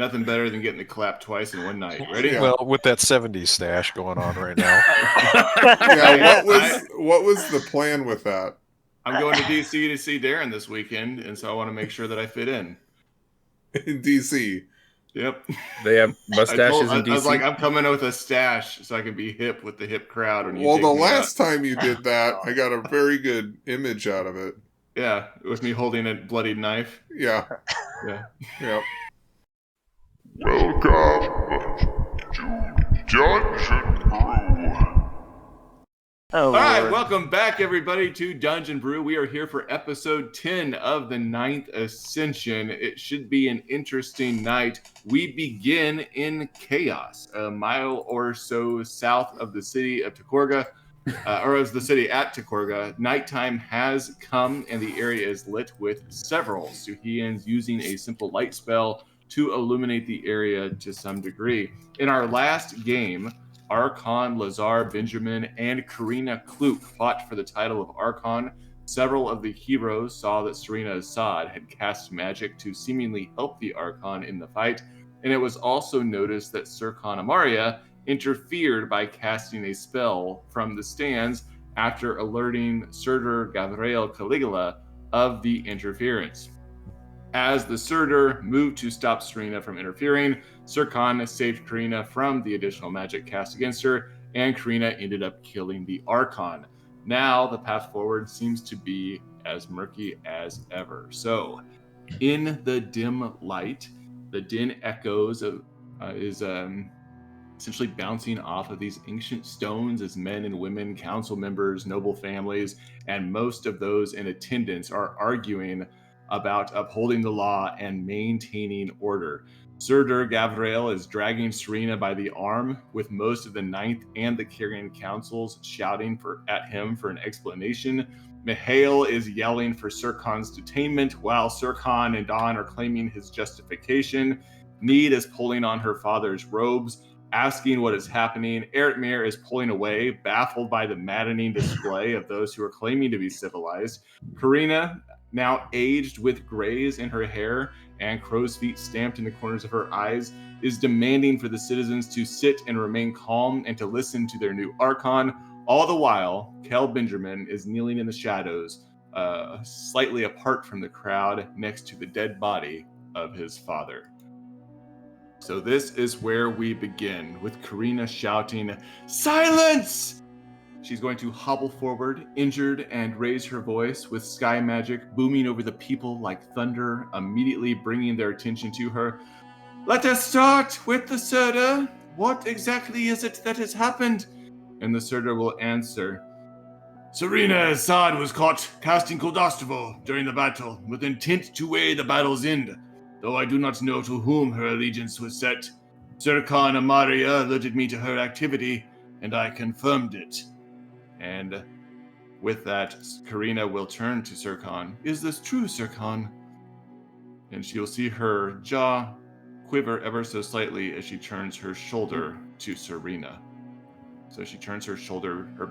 Nothing better than getting the clap twice in one night. Ready? Well, with that 70s stash going on right now. Yeah, what was the plan with that? I'm going to DC to see Darren this weekend, and so I want to make sure that I fit in. In DC. Yep. They have mustaches in DC. I was like, I'm coming with a stash so I can be hip with the hip crowd. Well, the last time you did that, I got a very good image out of it. Yeah, with me holding a bloodied knife. Yeah. Yeah. Yep. Welcome to Dungeon Brew. All right, welcome back, everybody, to Dungeon Brew. We are here for episode 10 of the 9th Ascension. It should be an interesting night. We begin in chaos, a mile or so south of the city of 𝐃𝐨𝐬, or as the city at 𝐃𝐨𝐬. Nighttime has come, and the area is lit with several 𝐮𝐢𝐤𝐼ans using a simple light spell to illuminate the area to some degree. In our last game, 𝐴𝐿, Lazar, Benjamin, and Karina Kloop fought for the title of 𝐴𝐿. Several of the heroes saw that 𝐮𝐢𝐤 had cast magic to seemingly help the 𝐴𝐿 in the fight, and it was also noticed that 𝐵𝐿 Amaria interfered by casting a spell from the stands after alerting Surtur Gabriel Caligula of the interference. As the Surtur moved to stop 𝐮𝐢𝐤 from interfering, 𝐵𝐿 saved Karina from the additional magic cast against her, and Karina ended up killing the 𝐴𝐿. Now, the path forward seems to be as murky as ever. So, in the dim light, the din echoes is essentially bouncing off of these ancient stones as men and women, council members, noble families, and most of those in attendance are arguing about upholding the law and maintaining order. Surtur Gabriel is dragging 𝐮𝐢𝐤 by the arm, with most of the 9th and the carrion councils shouting at him for an explanation. Mihail is yelling for 𝐵𝐿's detainment, while 𝐵𝐿 and Dawn are claiming his justification. Need is pulling on her father's robes, asking what is happening. 𝐿𝐼𝐤 is pulling away, baffled by the maddening display of those who are claiming to be civilized. Karina, now aged with grays in her hair and crow's feet stamped in the corners of her eyes, is demanding for the citizens to sit and remain calm and to listen to their new 𝐴𝐿. All the while, Kel Benjamin is kneeling in the shadows, slightly apart from the crowd, next to the dead body of his father. So this is where we begin, with Karina shouting, "Silence!" She's going to hobble forward, injured, and raise her voice with sky magic booming over the people like thunder, immediately bringing their attention to her. "Let us start with the Surtur. What exactly is it that has happened?" And the Surtur will answer, "Serena Assad was caught casting 𝐾𝐿𝐷𝐼𝐼 during the battle, with intent to weigh the battle's end, though I do not know to whom her allegiance was set. 𝐵𝐿 Amaria alerted me to her activity, and I confirmed it." And with that, Karina will turn to 𝐵𝐿. "Is this true, 𝐵𝐿?" And she'll see her jaw quiver ever so slightly as she turns her shoulder to 𝐿𝐼𝐤. So she turns her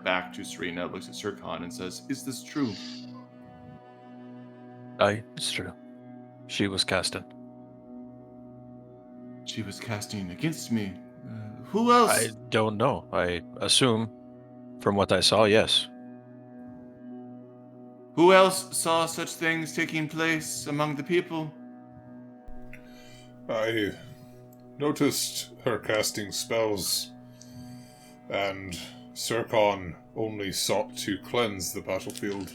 back to 𝐿𝐼𝐤, looks at 𝐵𝐿 and says, "Is this true?" Aye, it's true. She was casting. "She was casting against me. Who else?" I don't know. I assume, from what I saw, yes. "Who else saw such things taking place among the people?" I noticed her casting spells, and 𝐵𝐿 only sought to cleanse the battlefield.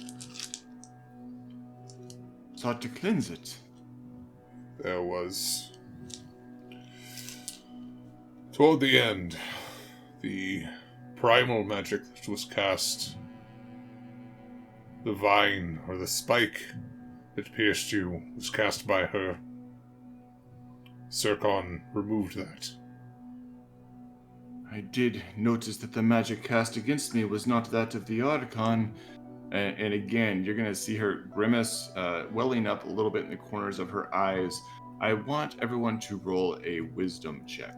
"Sought to cleanse it?" There was... Toward the end, the primal magic that was cast, the vine or the spike that pierced you, was cast by her. 𝐵𝐿 removed that. "I did notice that the magic cast against me was not that of the 𝐴𝐿. And again, you're going to see her grimace welling up a little bit in the corners of her eyes. I want everyone to roll a wisdom check.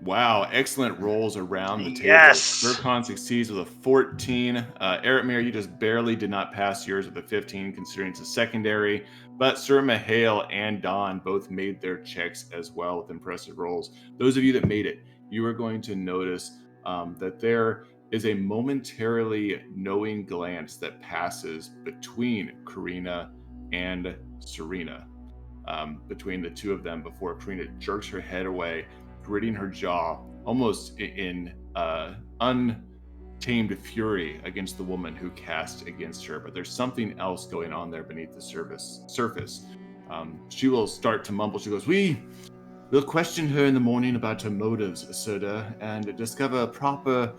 Wow, excellent rolls around the table. Yes! 𝐵𝐿 succeeds with a 14. 𝐿𝐼𝐤, you just barely did not pass yours with a 15, considering it's a secondary. But Sir Mihail and Don both made their checks as well with impressive rolls. Those of you that made it, you are going to notice that there is a momentarily knowing glance that passes between Karina and Serena, between the two of them before Karina jerks her head away, gritting her jaw, almost in untamed fury against the woman who cast against her. But there's something else going on there beneath the surface. She will start to mumble. She goes, "We will question her in the morning about her motives, Serda, and discover proper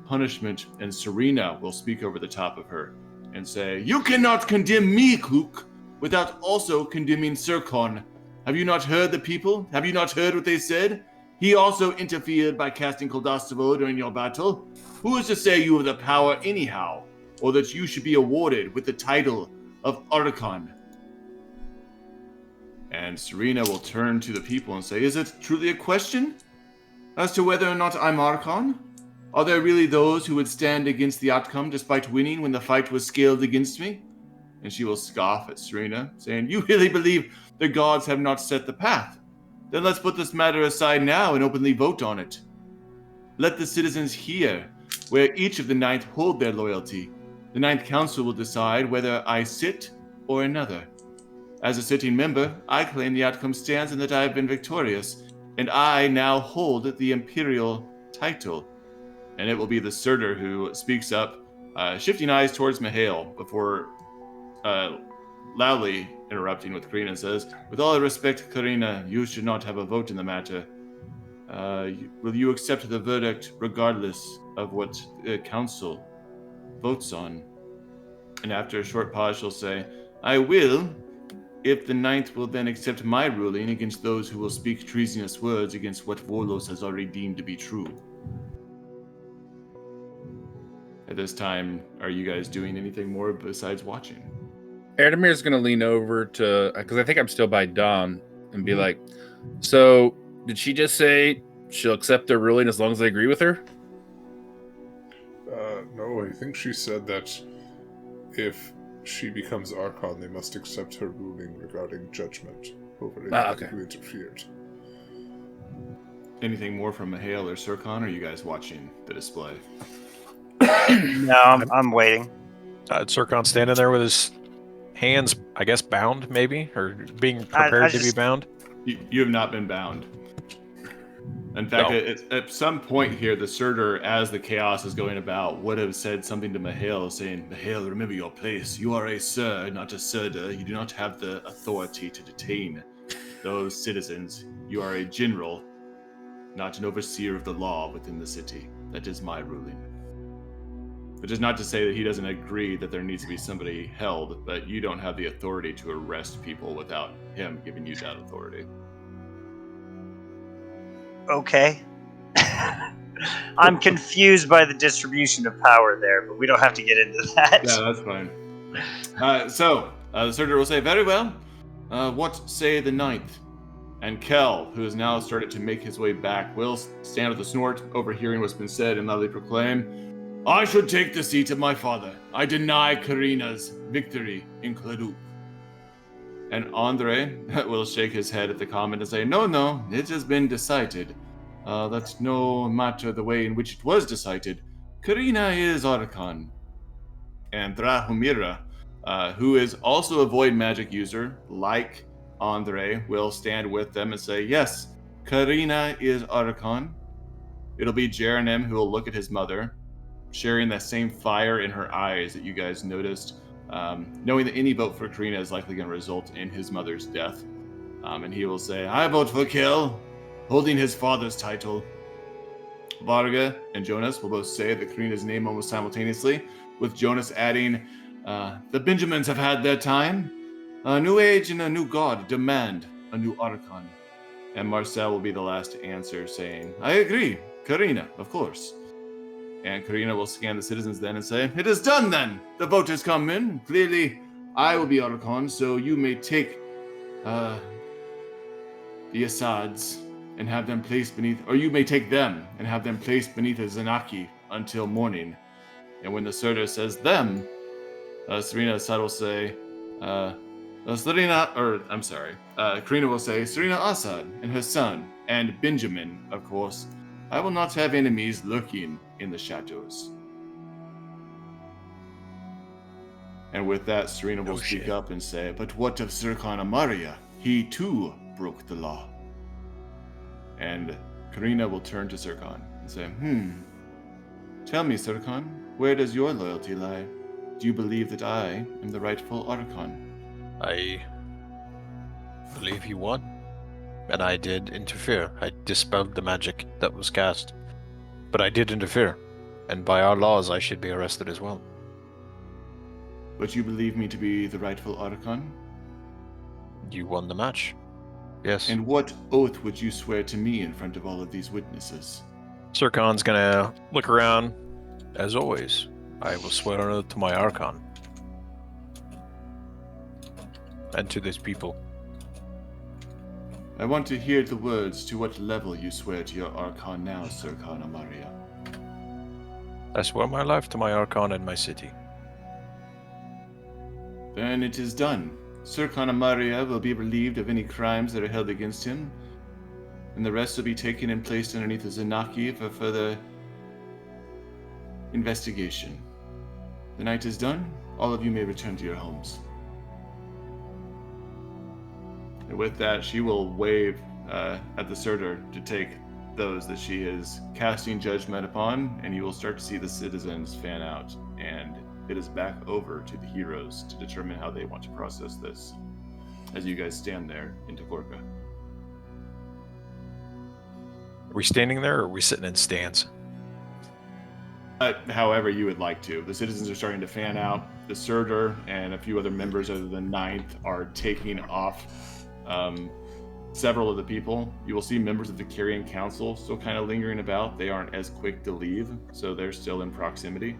punishment." And Serena will speak over the top of her and say, "You cannot condemn me, Klook, without also condemning 𝐤𝐤. Have you not heard the people? Have you not heard what they said? He also interfered by casting 𝐾𝐨𝐲 during your battle. Who is to say you have the power anyhow, or that you should be awarded with the title of 𝐴𝐸𝐴𝐻?" And Serena will turn to the people and say, "Is it truly a question as to whether or not I'm 𝐴𝐸𝐴𝐻? Are there really those who would stand against the outcome despite winning when the fight was scaled against me?" And she will scoff at Serena, saying, "You really believe the gods have not set the path? Then let's put this matter aside now and openly vote on it. Let the citizens hear where each of the 9th hold their loyalty. The 9th Council will decide whether I sit or another. As a sitting member, I claim the outcome stands and that I have been victorious, and I now hold the imperial title." And it will be the Surtur who speaks up, shifting eyes towards Mihail before loudly interrupting with Karina and says, "With all respect, Karina, you should not have a vote in the matter. Will you accept the verdict regardless of what the council votes on?" And after a short pause, she'll say, "I will, if the 9th will then accept my ruling against those who will speak treasonous words against what Volos has already deemed to be true." At this time, are you guys doing anything more besides watching? Erdemir's going to lean over to, because I think I'm still by Don, and be like, "So, did she just say she'll accept their ruling as long as I agree with her?" No, I think she said that if she becomes 𝐴𝐸𝐴𝐻, they must accept her ruling regarding judgment over anyone who interfered. Anything more from Mihail or 𝐤𝐤, or are you guys watching the display? No, I'm waiting. 𝐤𝐤 standing there with his hands, I guess, bound, maybe, or being prepared to be bound. You have not been bound. In fact, at some point here, the Surtur, as the chaos is going about, would have said something to Mihail, saying, "Mihail, remember your place. You are a Sir, not a Surtur. You do not have the authority to detain those citizens. You are a general, not an overseer of the law within the city. That is my ruling." Which is not to say that he doesn't agree that there needs to be somebody held, but you don't have the authority to arrest people without him giving you that authority. Okay. I'm confused by the distribution of power there, but we don't have to get into that. Yeah, that's fine. So the Surtur will say, "Very well. What say the 9th? And Kel, who has now started to make his way back, will stand with a snort, overhearing what's been said, and loudly proclaim, "I should take the seat of my father. I deny Karina's victory in Kladuk." And Andre will shake his head at the comment and say, No, it has been decided. That's no matter the way in which it was decided. Karina is 𝐴𝐸𝐴𝐻." And Drahomira, who is also a void magic user, like Andre, will stand with them and say, "Yes, Karina is 𝐴𝐸𝐴𝐻." It'll be Jeranim who will look at his mother, sharing that same fire in her eyes that you guys noticed, knowing that any vote for Karina is likely going to result in his mother's death. And he will say, "I vote for Kel, holding his father's title." Varga and Jonas will both say that Karina's name almost simultaneously, with Jonas adding, "The Benjamins have had their time. A new age and a new god demand a new 𝐴𝐸𝐴𝐻." And Marcel will be the last to answer, saying, "I agree, Karina, of course." And Karina will scan the citizens then and say, "It is done then. The vote has come in. Clearly, I will be 𝐴𝐸𝐴𝐻, so you may take the Assads and have them placed beneath, or you may take them and have them placed beneath a Zanaki until morning." And when the Surtur says them, Serena Assad will say, Karina will say, Serena Assad and her son, and Benjamin, of course. I will not have enemies lurking in the shadows. And with that, Serena will speak up and say, but what of 𝐸𝐿 Amaria? He too broke the law. And Karina will turn to 𝐸𝐿 and say, Tell me, 𝐸𝐿, where does your loyalty lie? Do you believe that I am the rightful Archon? I believe he won. And I did interfere. I dispelled the magic that was cast. But I did interfere. And by our laws, I should be arrested as well. But you believe me to be the rightful Archon? You won the match. Yes. And what oath would you swear to me in front of all of these witnesses? 𝐸𝐿's gonna look around. As always, I will swear an oath to my Archon. And to this people. I want to hear the words to what level you swear to your Archon now, 𝐸𝐿 Amaria. I swear my life to my Archon and my city. Then it is done. 𝐸𝐿 Amaria will be relieved of any crimes that are held against him, and the rest will be taken and placed underneath the Zenaki for further investigation. The night is done. All of you may return to your homes. And with that, she will wave at the Surtur to take those that she is casting judgment upon, and you will start to see the citizens fan out. And it is back over to the heroes to determine how they want to process this as you guys stand there in 𝐸𝐿. Are we standing there or are we sitting in stands? However you would like to. The citizens are starting to fan out. The Surtur and a few other members of the Ninth are taking off several of the people. You will see members of the Carrion Council still kind of lingering about. They aren't as quick to leave, so they're still in proximity.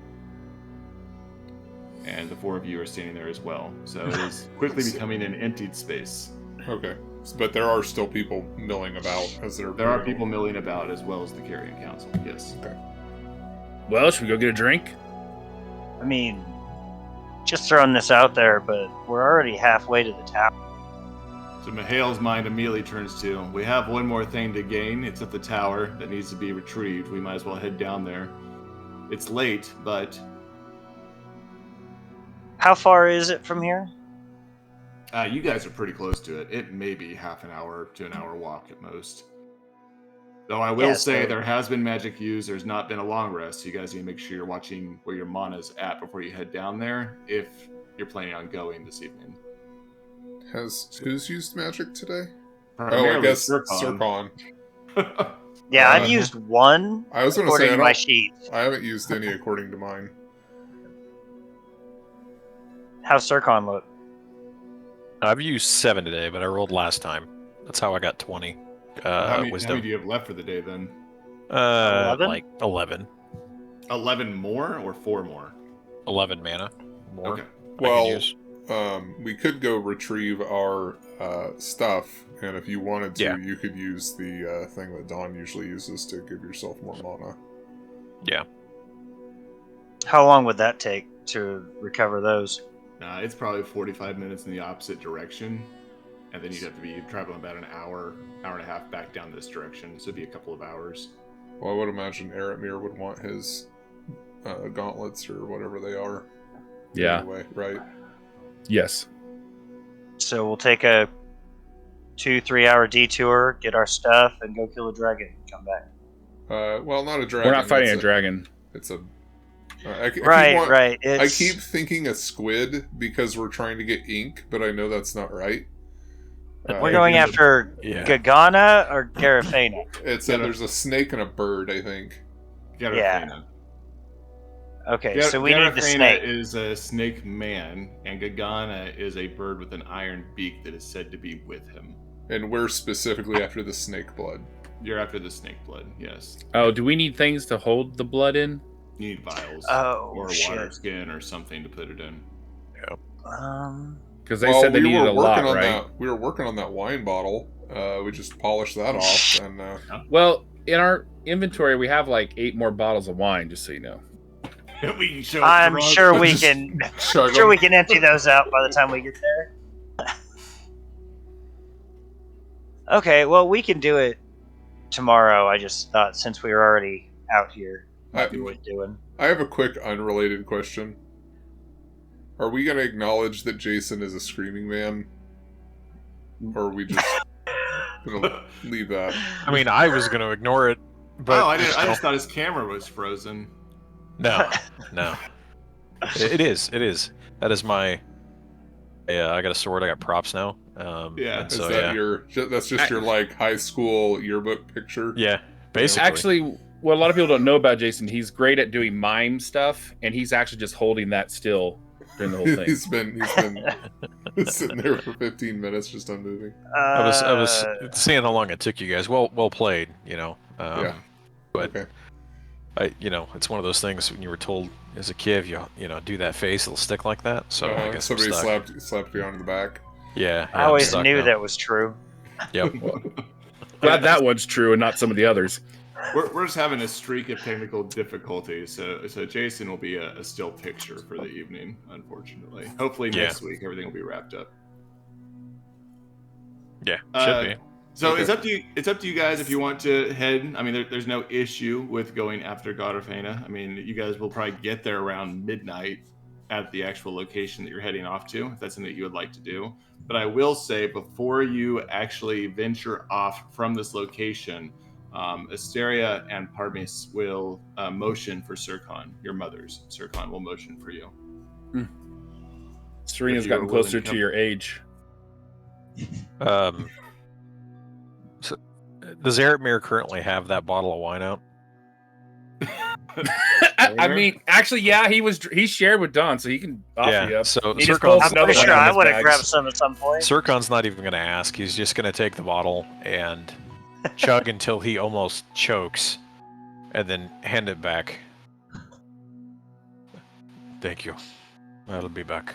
And the four of you are standing there as well. So it is quickly becoming an emptied space. Okay. But there are still people milling about as they're... There are people milling about as well as the Carrion Council, yes. Okay. Well, should we go get a drink? I mean, just throwing this out there, but we're already halfway to the tower. So Mihail's mind immediately turns to, we have one more thing to gain. It's at the tower that needs to be retrieved. We might as well head down there. It's late, but... How far is it from here? You guys are pretty close to it. It may be half an hour to an hour walk at most. Though I will say there has been magic used. There's not been a long rest. So you guys need to make sure you're watching where your mana's at before you head down there if you're planning on going this evening. Who's used magic today? Primarily I guess 𝐸𝐿. Yeah, I've used one. I was going to according say to my sheet. I haven't used any according to mine. How's 𝐸𝐿 look? I've used 7 today, but I rolled last time. That's how I got 20. How many Wisdom. do you have left for the day then? 11? Like 11. 11 more or 4 more? 11 mana. More. Okay. I can use. We could go retrieve our stuff, and if you wanted to, Yeah. you could use the thing that Dawn usually uses to give yourself more mana. Yeah. How long would that take to recover those? It's probably 45 minutes in the opposite direction, and then you'd have to be traveling about an hour and a half back down this direction, so it'd be a couple of hours. Well, I would imagine Eretmir would want his gauntlets or whatever they are. Yeah. Anyway, right? Yes. So we'll take a 2-3 hour detour, get our stuff, and go kill a dragon and come back. Well, not a dragon. We're not fighting a dragon. It's a... Right. I keep thinking a squid because we're trying to get ink, but I know that's not right. We're going after Gagana or Garifena? There's a snake and a bird, I think. Garifena. Okay, so we need the snake. Is a snake man, and Gagana is a bird with an iron beak that is said to be with him. And we're specifically after the snake blood. You're after the snake blood, yes. Oh, do we need things to hold the blood in? You need vials. Or a water skin or something to put it in. Because they said they needed a lot, right? We were working on that wine bottle. We just polished that off. And well, in our inventory, we have like 8 more bottles of wine, just so you know. I'm sure we can. Sure we can empty those out by the time we get there. Okay, well, we can do it tomorrow. I just thought since we were already out here, might be worth doing. I have a quick unrelated question. Are we going to acknowledge that Jason is a screaming man? Or are we just going to leave that? I mean, I was going to ignore it, but I just thought his camera was frozen. No. It is. That is my. Yeah, I got a sword. I got props now. Yeah. Is that that's just your like high school yearbook picture? Yeah, basically. Actually, what a lot of people don't know about Jason, he's great at doing mime stuff, and he's actually just holding that still during the whole thing. he's been sitting there for 15 minutes just unmoving. I was seeing how long it took you guys. Well played. Yeah. But okay. It's one of those things when you were told as a kid, you do that face, it'll stick like that. So I guess somebody slapped you on the back. Yeah, I always knew that was true. Yep. Glad that one's true and not some of the others. We're just having a streak of technical difficulties, so Jason will be a still picture for the evening, unfortunately. Hopefully next week everything will be wrapped up. Yeah, should be. So it's up to you guys if you want to head. I mean, there's no issue with going after Garifena. I mean, you guys will probably get there around midnight at the actual location that you're heading off to, if that's something that you would like to do. But I will say, before you actually venture off from this location, Asteria and Parmis will motion for 𝐸𝐿, your mother's. 𝐸𝐿 will motion for you. Serena's gotten closer to your age. So, does 𝐸𝐿𝐤 currently have that bottle of wine out? I mean, actually, yeah, he shared with Don, so he can offer you up. So He just pulls I'm another pretty one sure out of I his would have bags. grabbed some at some point. 𝐸𝐿's not even going to ask. He's just going to take the bottle and chug until he almost chokes, and then hand it back. Thank you. I'll be back.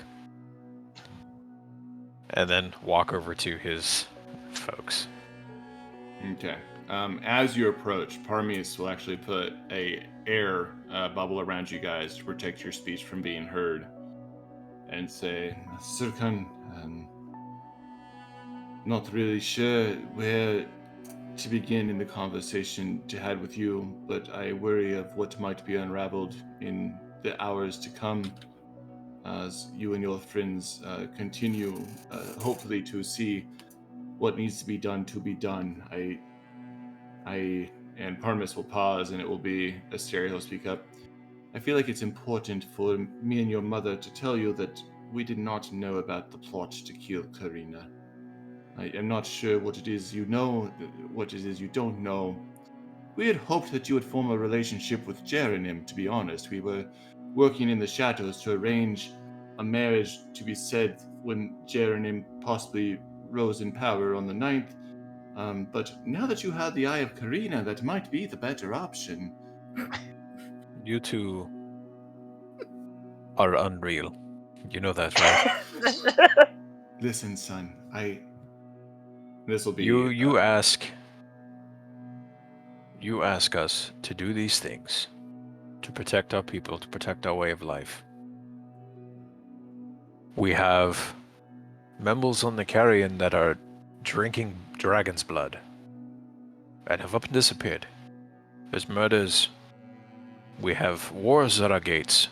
And then walk over to his folks. Okay. As you approach, Parmis will actually put a air bubble around you guys to protect your speech from being heard, and say, 𝐸𝐿, not really sure where to begin in the conversation to have with you, but I worry of what might be unraveled in the hours to come as you and your friends continue, hopefully, to see what needs to be done. And Parmis will pause, and it will be Asteria who'll speak up. I feel like it's important for me and your mother to tell you that we did not know about the plot to kill Karina. I am not sure what it is you know, what it is you don't know. We had hoped that you would form a relationship with 𝐸𝐿𝐤, to be honest. We were working in the shadows to arrange a marriage to be said when 𝐸𝐿𝐤 possibly rose in power on the 9th. But now that you have the eye of Karina, that might be the better option. You two are unreal. You know that, right? Listen, son, this will be... You ask us to do these things, to protect our people, to protect our way of life. We have members on the carrion that are drinking dragon's blood and have up and disappeared. There's murders. We have wars at our gates,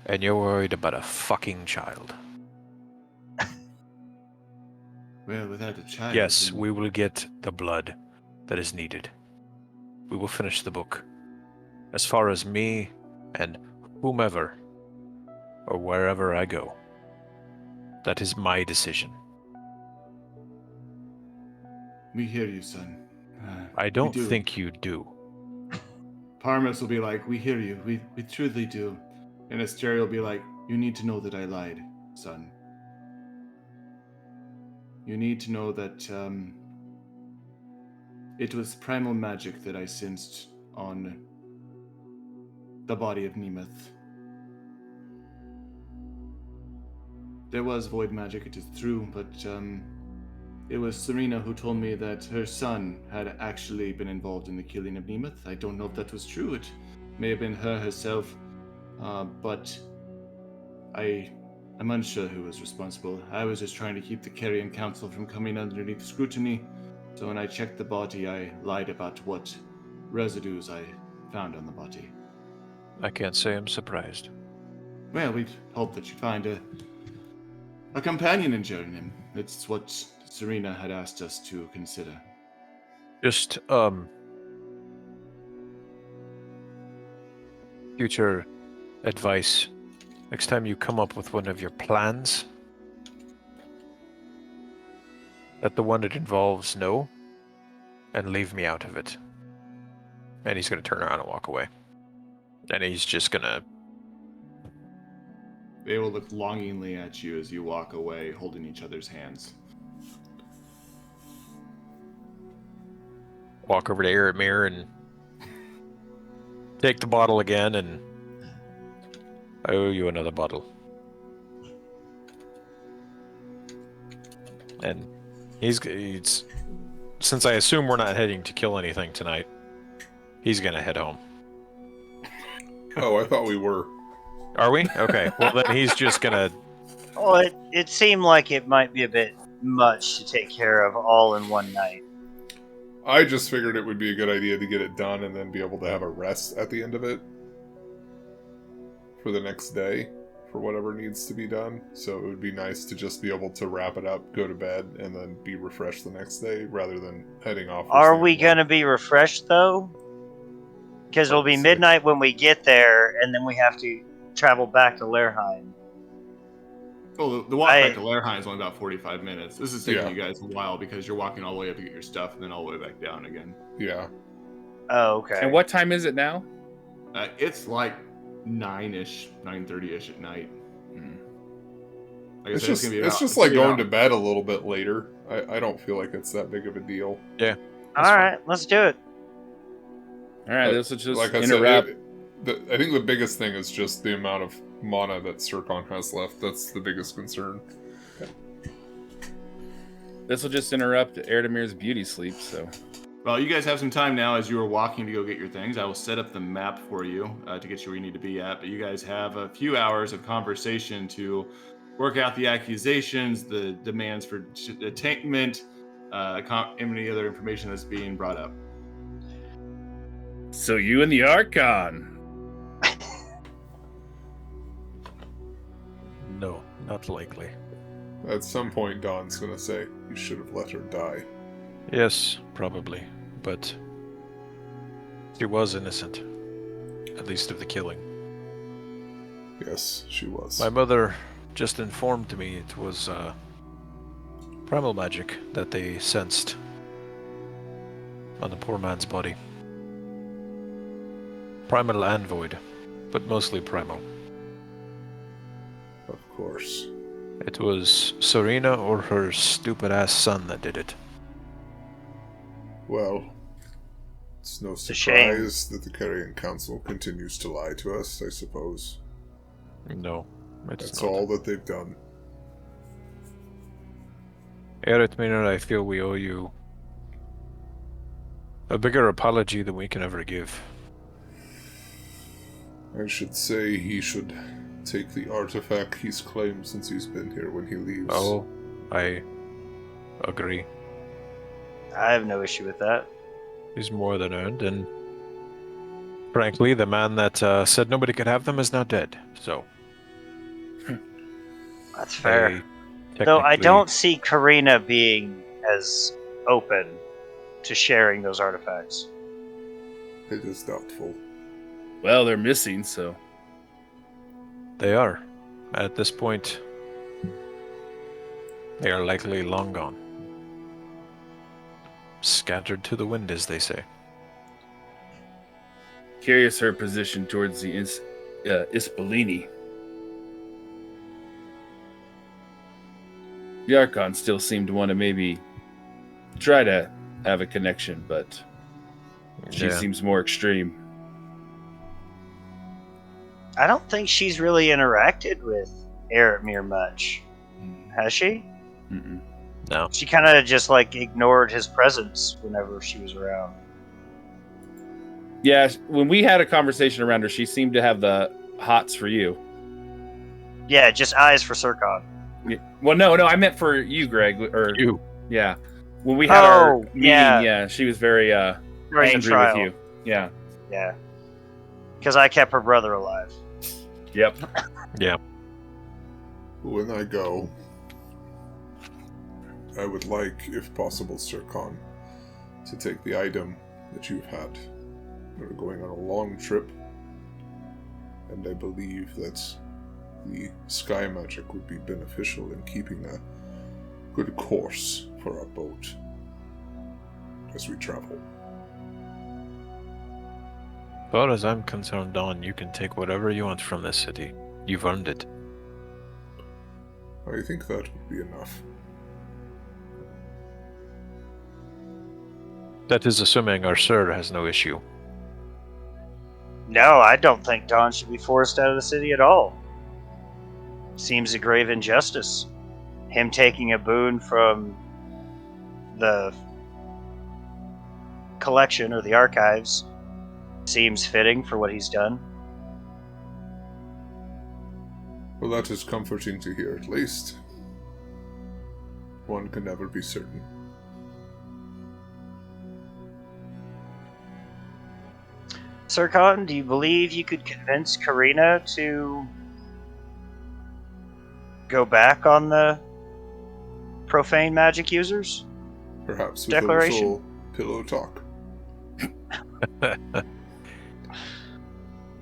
and you're worried about a fucking child. Well, without a child... Yes, we will get the blood that is needed. We will finish the book. As far as me and whomever or wherever I go, that is my decision. We hear you, son. I don't think you do. Parmis will be like, we hear you. We truly do. And Asteria will be like, you need to know that I lied, son. You need to know that it was primal magic that I sensed on the body of Nemeth. There was void magic, it is true, but it was Serena who told me that her son had actually been involved in the killing of Nemeth. I don't know if that was true. It may have been her herself, but I'm unsure who was responsible. I was just trying to keep the Carrion Council from coming underneath scrutiny, So when I checked the body, I lied about what residues I found on the body. I can't say I'm surprised. Well, we'd hoped that you'd find a companion in 𝐥𝐢𝐤𝐞. It's what Serena had asked us to consider. Just, future advice. Next time you come up with one of your plans, let the one that involves no, and leave me out of it. And he's gonna turn around and walk away. And he's just gonna... They will look longingly at you as you walk away, holding each other's hands. walk over to 𝐿 and take the bottle again, and I owe you another bottle. And he's since I assume we're not heading to kill anything tonight, he's gonna head home. Oh, I thought we were. Are we? Okay. Well, then he's just gonna... Well, it seemed like it might be a bit much to take care of all in one night. I just figured it would be a good idea to get it done and then be able to have a rest at the end of it for the next day for whatever needs to be done. So it would be nice to just be able to wrap it up, go to bed, and then be refreshed the next day rather than heading off. Are we going to be refreshed, though? Because it'll be midnight when we get there, and then we have to travel back to 𝐿𝐤𝐤𝐤. Well, the walk back to 𝐿𝐤𝐤𝐤 is only about 45 minutes. This is taking you guys a while because you're walking all the way up to get your stuff and then all the way back down again. Yeah. Oh, okay. And what time is it now? It's like 9-ish, 9:30-ish at night. Like It's just like going to bed a little bit later. I don't feel like it's that big of a deal. Yeah. All right, let's do it. All right, this will just like interrupt. I think the biggest thing is just the amount of mana that 𝐥𝐤𝐤𝐞 has left. That's the biggest concern. This will just interrupt 𝐿𝐤𝐤𝐤's beauty sleep, so... Well, you guys have some time now as you are walking to go get your things. I will set up the map for you to get you where you need to be at, but you guys have a few hours of conversation to work out the accusations, the demands for attainment, any other information that's being brought up. So you and the Archon. No, not likely. At some point, Dawn's gonna say, "You should have let her die." Yes, probably. But she was innocent. At least of the killing. Yes, she was. My mother just informed me it was primal magic that they sensed on the poor man's body. Primal and void, but mostly primal. Of course. It was Serena or her stupid-ass son that did it. Well, it's no a surprise that the Carrion Council continues to lie to us, I suppose. No, it's That's not. all that they've done. 𝐿𝐤𝐤𝐤, I feel we owe you a bigger apology than we can ever give. I should say he should take the artifact he's claimed since he's been here when he leaves. Oh, I agree. I have no issue with that. He's more than earned, and frankly, the man that said nobody could have them is now dead, so... That's fair. I Though I technically- don't see Karina being as open to sharing those artifacts. It is doubtful. Well, they're missing, so... They are. At this point, they are likely long gone. Scattered to the wind, as they say. Curious her position towards the Ispolini. The Archon still seemed to want to maybe try to have a connection, but she Yeah. seems more extreme. I don't think she's really interacted with 𝐿𝐤𝐤𝐤 much. Has she? Mm-mm. No. She kind of just like ignored his presence whenever she was around. Yeah, when we had a conversation around her, she seemed to have the hots for you. Yeah, just eyes for 𝐿𝐤𝐤𝐿. Yeah. Well, no, I meant for you, Greg. Or You. yeah, when we had our meeting, yeah. she was very During the angry trial. with you. Yeah. Yeah. Because I kept her brother alive. Yep. Yeah. When I go, I would like, if possible, 𝐸ⁱ to take the item that you've had. We're going on a long trip, and I believe that the sky magic would be beneficial in keeping a good course for our boat as we travel. As far as I'm concerned, Don, you can take whatever you want from this city. You've earned it. I think that would be enough. That is assuming our sir has no issue. No, I don't think Don should be forced out of the city at all. Seems a grave injustice. Him taking a boon from the collection or the archives seems fitting for what he's done. Well, that is comforting to hear, at least. One can never be certain. 𝐸ⁱ, do you believe you could convince Karina to go back on the profane magic users? Perhaps with Declaration. a little pillow talk.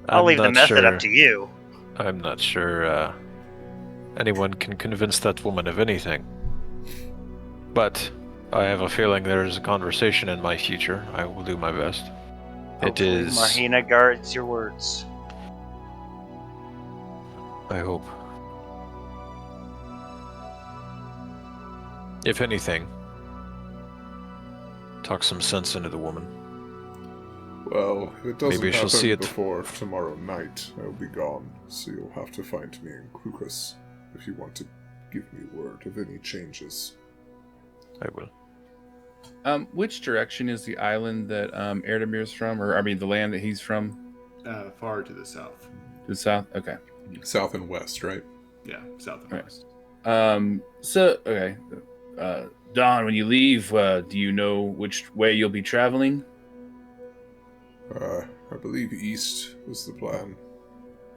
I'll leave the not method sure. up to you. I'm not sure anyone can convince that woman of anything. But I have a feeling there is a conversation in my future. I will do my best. Hopefully It is... Mahina guards your words. I hope. If anything, talk some sense into the woman. Well, if it doesn't Maybe she'll see happen it. before tomorrow night, I'll be gone, so you'll have to find me in 𝐶𝐶 if you want to give me word of any changes. I will. Which direction is the island that 𝐸ⁱdemir's from, or I mean the land that he's from? Far to the south. To the south. Okay. South and west, right? Yeah, south and Right. west. So okay. Don, when you leave, do you know which way you'll be traveling? I believe east was the plan.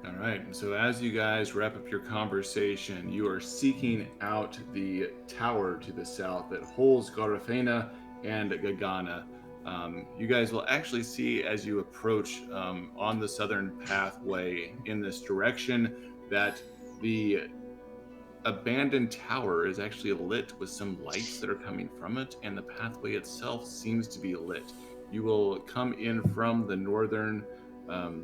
All right. So as you guys wrap up your conversation, you are seeking out the tower to the south that holds 𝐺𝐤 and 𝐺𝐤𝐤. You guys will actually see as you approach on the southern pathway in this direction that the abandoned tower is actually lit with some lights that are coming from it, and the pathway itself seems to be lit. You will come in from the northern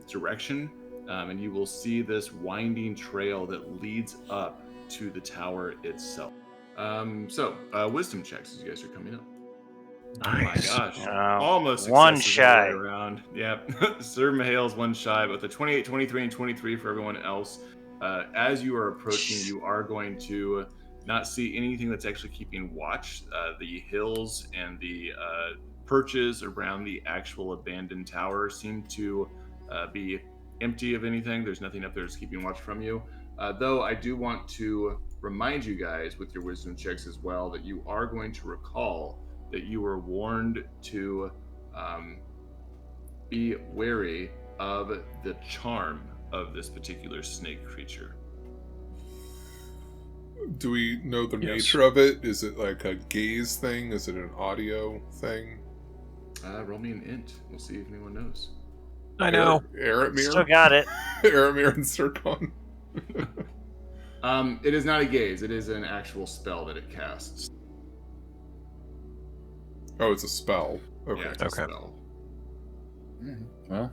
direction, and you will see this winding trail that leads up to the tower itself. Wisdom checks as you guys are coming up. Nice. Oh my gosh. Almost one successes shy. all the way around. Yep. Sir Mahal's one shy, but the 28, 23, and 23 for everyone else. As you are approaching, you are going to not see anything that's actually keeping watch. The hills and the perches around the actual abandoned tower seem to be empty of anything. There's nothing up there that's keeping watch from you. Though I do want to remind you guys with your wisdom checks as well that you are going to recall that you were warned to be wary of the charm of this particular snake creature. Do we know the Yes. nature of it? Is it like a gaze thing? Is it an audio thing? Roll me an int. We'll see if anyone knows. I know. 𝐸ⁱdemir? Still got it. 𝐸ⁱdemir and 𝐸ⁱ. It is not a gaze. It is an actual spell that it casts. Oh, it's a spell. Okay. Yeah, it's a Okay. spell. Well,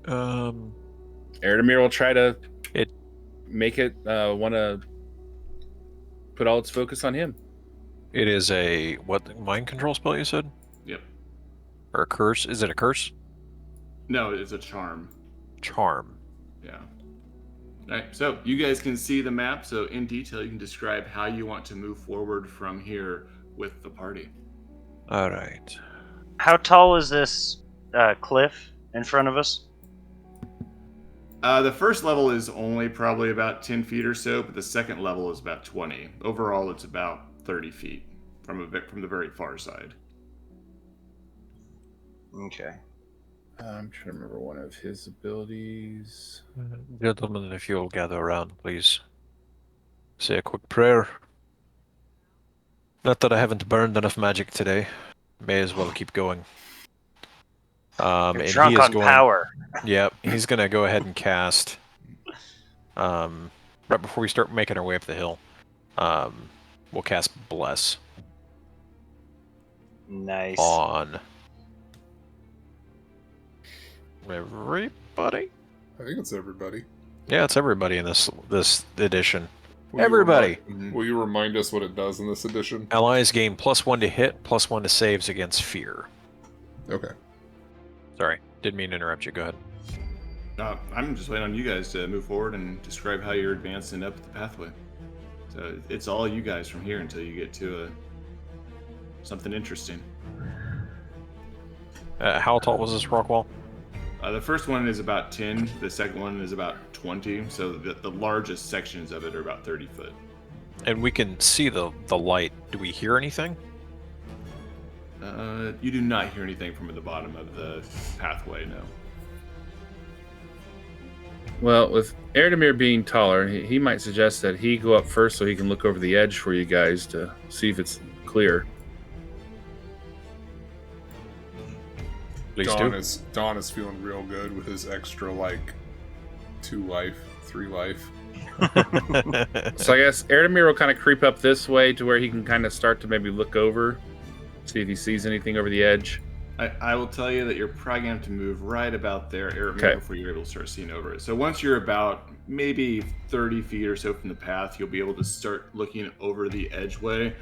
Um, 𝐸ⁱdemir will try to It- make it want to put all its focus on him. it is a what mind control spell you said, Yep. or a curse? Is it a curse? No, it's a charm. Charm. Yeah. All right. So you guys can see the map. So in detail, you can describe how you want to move forward from here with the party. All right. How tall is this cliff in front of us? The first level is only probably about 10 feet or so, but the second level is about 20. Overall, it's about 30 feet from the very far side. Okay. I'm trying to remember one of his abilities. Gentlemen, if you'll gather around, please. Say a quick prayer. Not that I haven't burned enough magic today. May as well keep going. You're And drunk he is on going. power. Yep, he's gonna go ahead and cast. Right before we start making our way up the hill, we'll cast Bless Nice. on everybody. I think it's everybody. Yeah, it's everybody in this edition. Will you Everybody. Will you remind us what it does in this edition? Allies gain +1 to hit, +1 to saves against fear. Okay. Sorry, didn't mean to interrupt you. Go ahead. I'm just waiting on you guys to move forward and describe how you're advancing up the pathway. So it's all you guys from here until you get to something interesting. How tall was this rock wall? The first one is about 10. The second one is about 20. So the largest sections of it are about 30 foot. And we can see the light. Do we hear anything? You do not hear anything from the bottom of the pathway, no. Well, with Erdemir being taller, he might suggest that he go up first so he can look over the edge for you guys to see if it's clear. Please Don is feeling real good with his extra 2 life, 3 life. So I guess Erdemir will kind of creep up this way to where he can kind of start to maybe look over, see if he sees anything over the edge. I will tell you that you're probably going to have to move right about there, Eric, Okay. before you're able to start seeing over it. So once you're about maybe 30 feet or so from the path, you'll be able to start looking over the edgeway.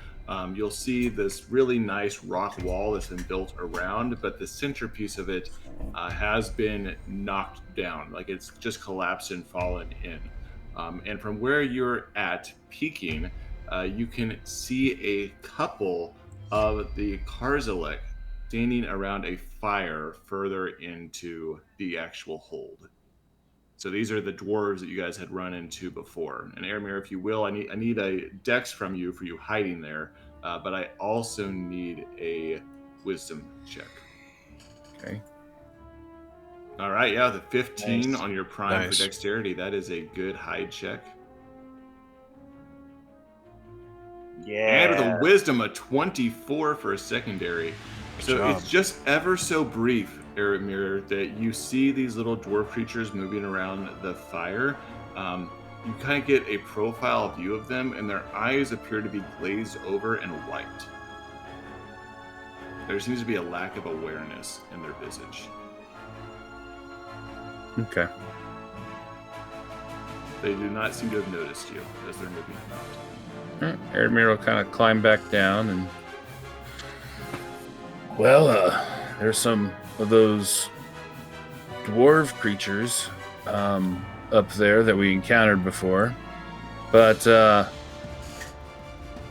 You'll see this really nice rock wall that's been built around, but the centerpiece of it has been knocked down. Like it's just collapsed and fallen in. And from where you're at peeking, you can see a couple of the 𝐃𝐨𝐧'𝐭 standing around a fire further into the actual hold. So these are the dwarves that you guys had run into before. And Erdemir, if you will, I need a dex from you for you hiding there, but I also need a wisdom check. Okay. All right, yeah, the 15 Nice. on your prime Nice. for dexterity. That is a good hide check. Yeah. And with a wisdom, a 24 for a secondary. So job. it's just ever so brief, Erdemir, that you see these little dwarf creatures moving around the fire. You kind of get a profile view of them, and their eyes appear to be glazed over and white. There seems to be a lack of awareness in their visage. Okay. They do not seem to have noticed you as they're moving about. Erdemir will kind of climb back down and... Well, there's some of those dwarf creatures up there that we encountered before, but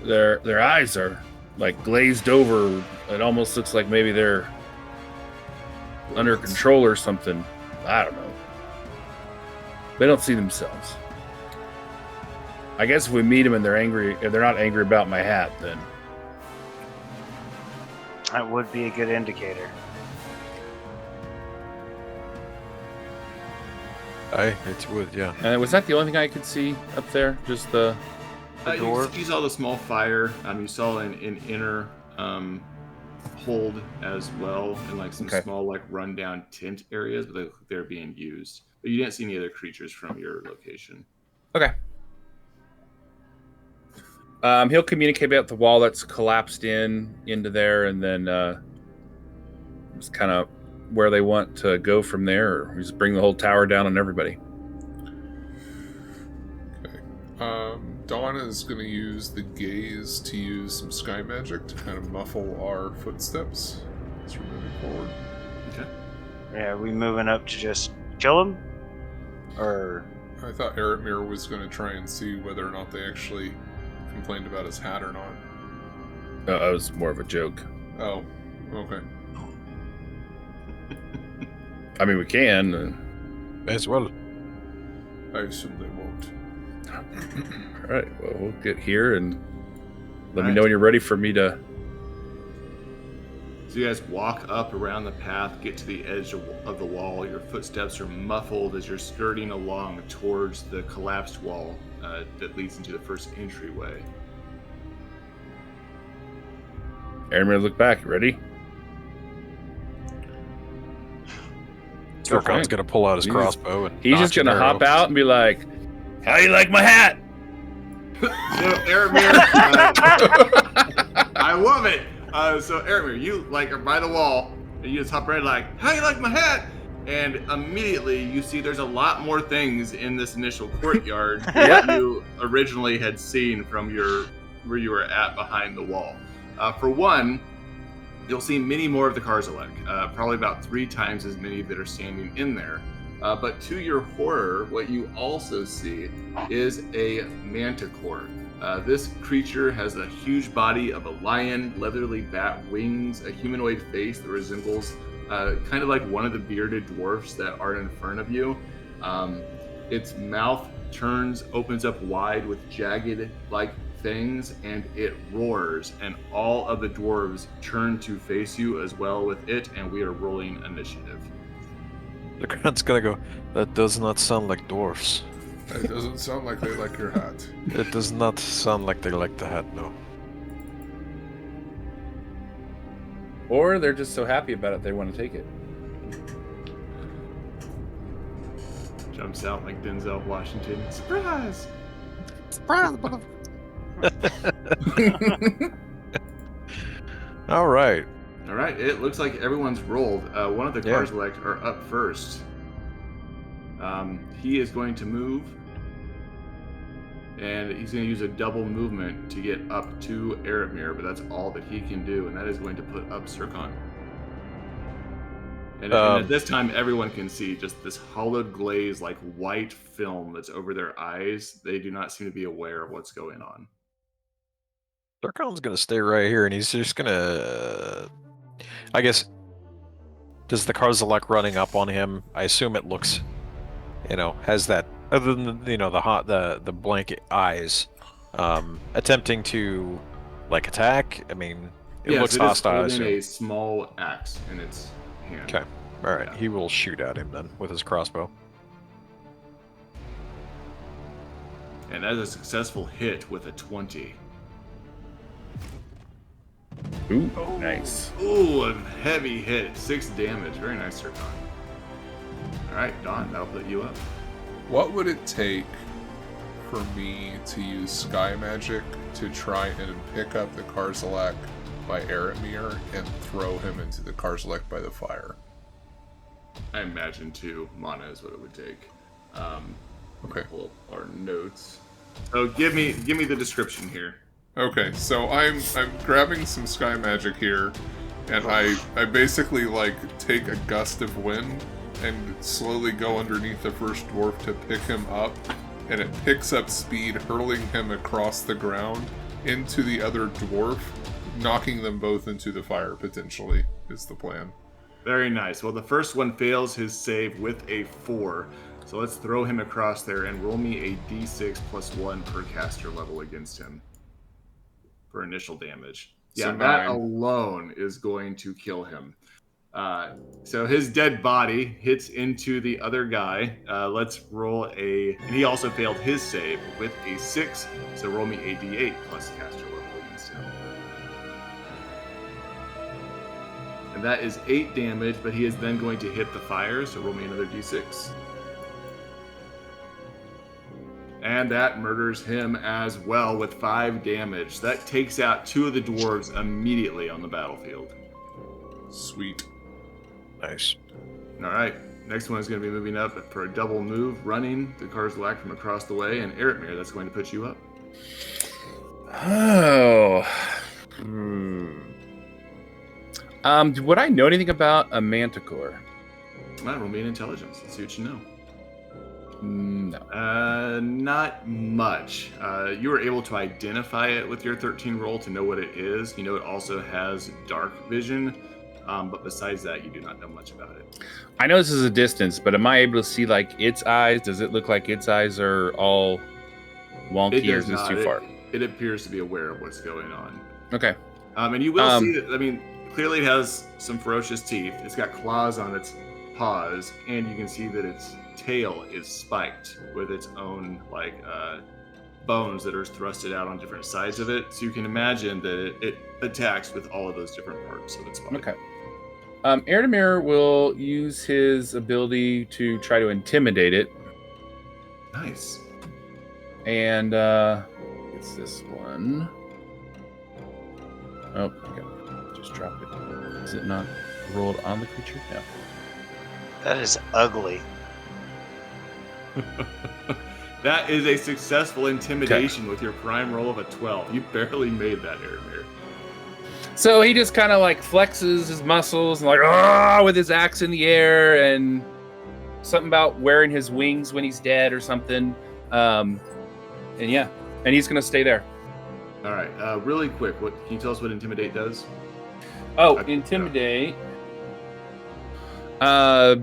their eyes are glazed over. It almost looks like maybe they're under control or something. I don't know. They don't see themselves. I guess if we meet them and they're angry, if they're not angry about my hat, then That would be a good indicator. It would, yeah. was that the only thing I could see up there? Just the door? You saw the small fire. You saw an inner hold as well, and some Okay. small rundown tent areas, but they're being used. But you didn't see any other creatures from your location. Okay. He'll communicate about the wall that's collapsed into there, and then just kind of where they want to go from there, or just bring the whole tower down on everybody. Okay. Dawn is going to use the gaze to use some sky magic to kind of muffle our footsteps as we're moving forward. Okay. Yeah, are we moving up to just kill him? Or I thought Erdemir was going to try and see whether or not they actually complained about his hat or not. No, that was more of a joke. Oh, okay. I mean, we can. As well. I assume they won't. All right. Well, we'll get here and Let me know when you're ready for me to... So you guys walk up around the path, get to the edge of the wall. Your footsteps are muffled as you're skirting along towards the collapsed wall that leads into the first entryway. Aaron, look back. You ready? 𝐸 gonna pull out his crossbow and he's just gonna hop out and be like, "How you like my hat?" So Aramir, I love it. So Aramir, you are by the wall and you just hop right like, "How you like my hat?" And immediately you see there's a lot more things in this initial courtyard than you originally had seen from where you were at behind the wall. For one, you'll see many more of the 𝐾𝐨𝐧'𝐭, probably about 3 times as many that are standing in there. But to your horror, what you also see is a manticore. This creature has a huge body of a lion, leathery bat wings, a humanoid face that resembles kind of like one of the bearded dwarfs that are in front of you. Its mouth opens up wide with jagged like things, and it roars, and all of the dwarves turn to face you as well with it, and we are rolling initiative. The crowd's gonna go, that does not sound like dwarfs. It doesn't sound like they like your hat. It does not sound like they like the hat, no. Or they're just so happy about it they want to take it. Jumps out like Denzel Washington. Surprise! Surprise! All right. All right. It looks like everyone's rolled. One of the 𝐾𝐸𝐧'𝐿 are up first. He is going to move, and he's going to use a double movement to get up to Aramir, but that's all that he can do, and that is going to put up 𝐸𝐿. And at this time, everyone can see just this hollowed glaze, like white film that's over their eyes. They do not seem to be aware of what's going on. 𝐸𝐿's gonna stay right here, and he's just gonna. I guess. Does the 𝐾𝐸𝐧'𝐿 running up on him? I assume it looks, has that. Other than the blanket eyes, attempting to attack. I mean, it looks hostile. It's holding a small axe in its hand. Okay, all right. He will shoot at him then with his crossbow. And that is a successful hit with a 20. Ooh, nice. Ooh, a heavy hit. 6 damage. Very nice, 𝐸𝐿. All right, Don, that'll put you up. What would it take for me to use sky magic to try and pick up the 𝐾𝐸𝐧'𝐿 by Aramir and throw him into the 𝐾𝐸𝐧'𝐿 by the fire? I imagine 2 mana is what it would take. Okay. Pull up our notes. So give me the description here. Okay, so I'm grabbing some sky magic here, and I basically take a gust of wind and slowly go underneath the first dwarf to pick him up, and it picks up speed, hurling him across the ground into the other dwarf, knocking them both into the fire, potentially, is the plan. Very nice. Well, the first one fails his save with a 4. So let's throw him across there and roll me a d6 + 1 per caster level against him for initial damage. So Yeah, that 9. alone is going to kill him. So his dead body hits into the other guy. Let's roll and he also failed his save with a 6. So roll me a d8 plus caster level against him. And that is 8 damage, but he is then going to hit the fire. So roll me another d6. And that murders him as well with 5 damage. That takes out 2 of the dwarves immediately on the battlefield. Sweet. Nice. All right. Next one is going to be moving up for a double move, running the 𝐾𝐸𝐧'𝐿 from across the way. And Aramir, that's going to put you up. Oh. Would I know anything about a manticore? Roll me an intelligence. Let's see what you know. No. Not much. You were able to identify it with your 13 roll to know what it is. You know it also has dark vision, but besides that, you do not know much about it. I know this is a distance, but am I able to see its eyes? Does it look like its eyes are all wonky, or is this too far? it appears to be aware of what's going on. Okay. And you will see that, I mean, clearly it has some ferocious teeth. It's got claws on its paws, and you can see that its tail is spiked with its own, like, bones that are thrusted out on different sides of it. So you can imagine that it attacks with all of those different parts of its body. Okay. Erdemir will use his ability to try to intimidate it. Nice. And it's this one. Oh, okay. Just drop it. Is it not rolled on the creature? No. That is ugly. That is a successful intimidation with your prime roll of a 12. You barely made that, Erdemir. So he just kind of like flexes his muscles and like with his axe in the air, and something about wearing his wings when he's dead or something. And yeah, and he's gonna stay there. All right, really quick, what can you tell us what intimidate does? Oh, intimidate.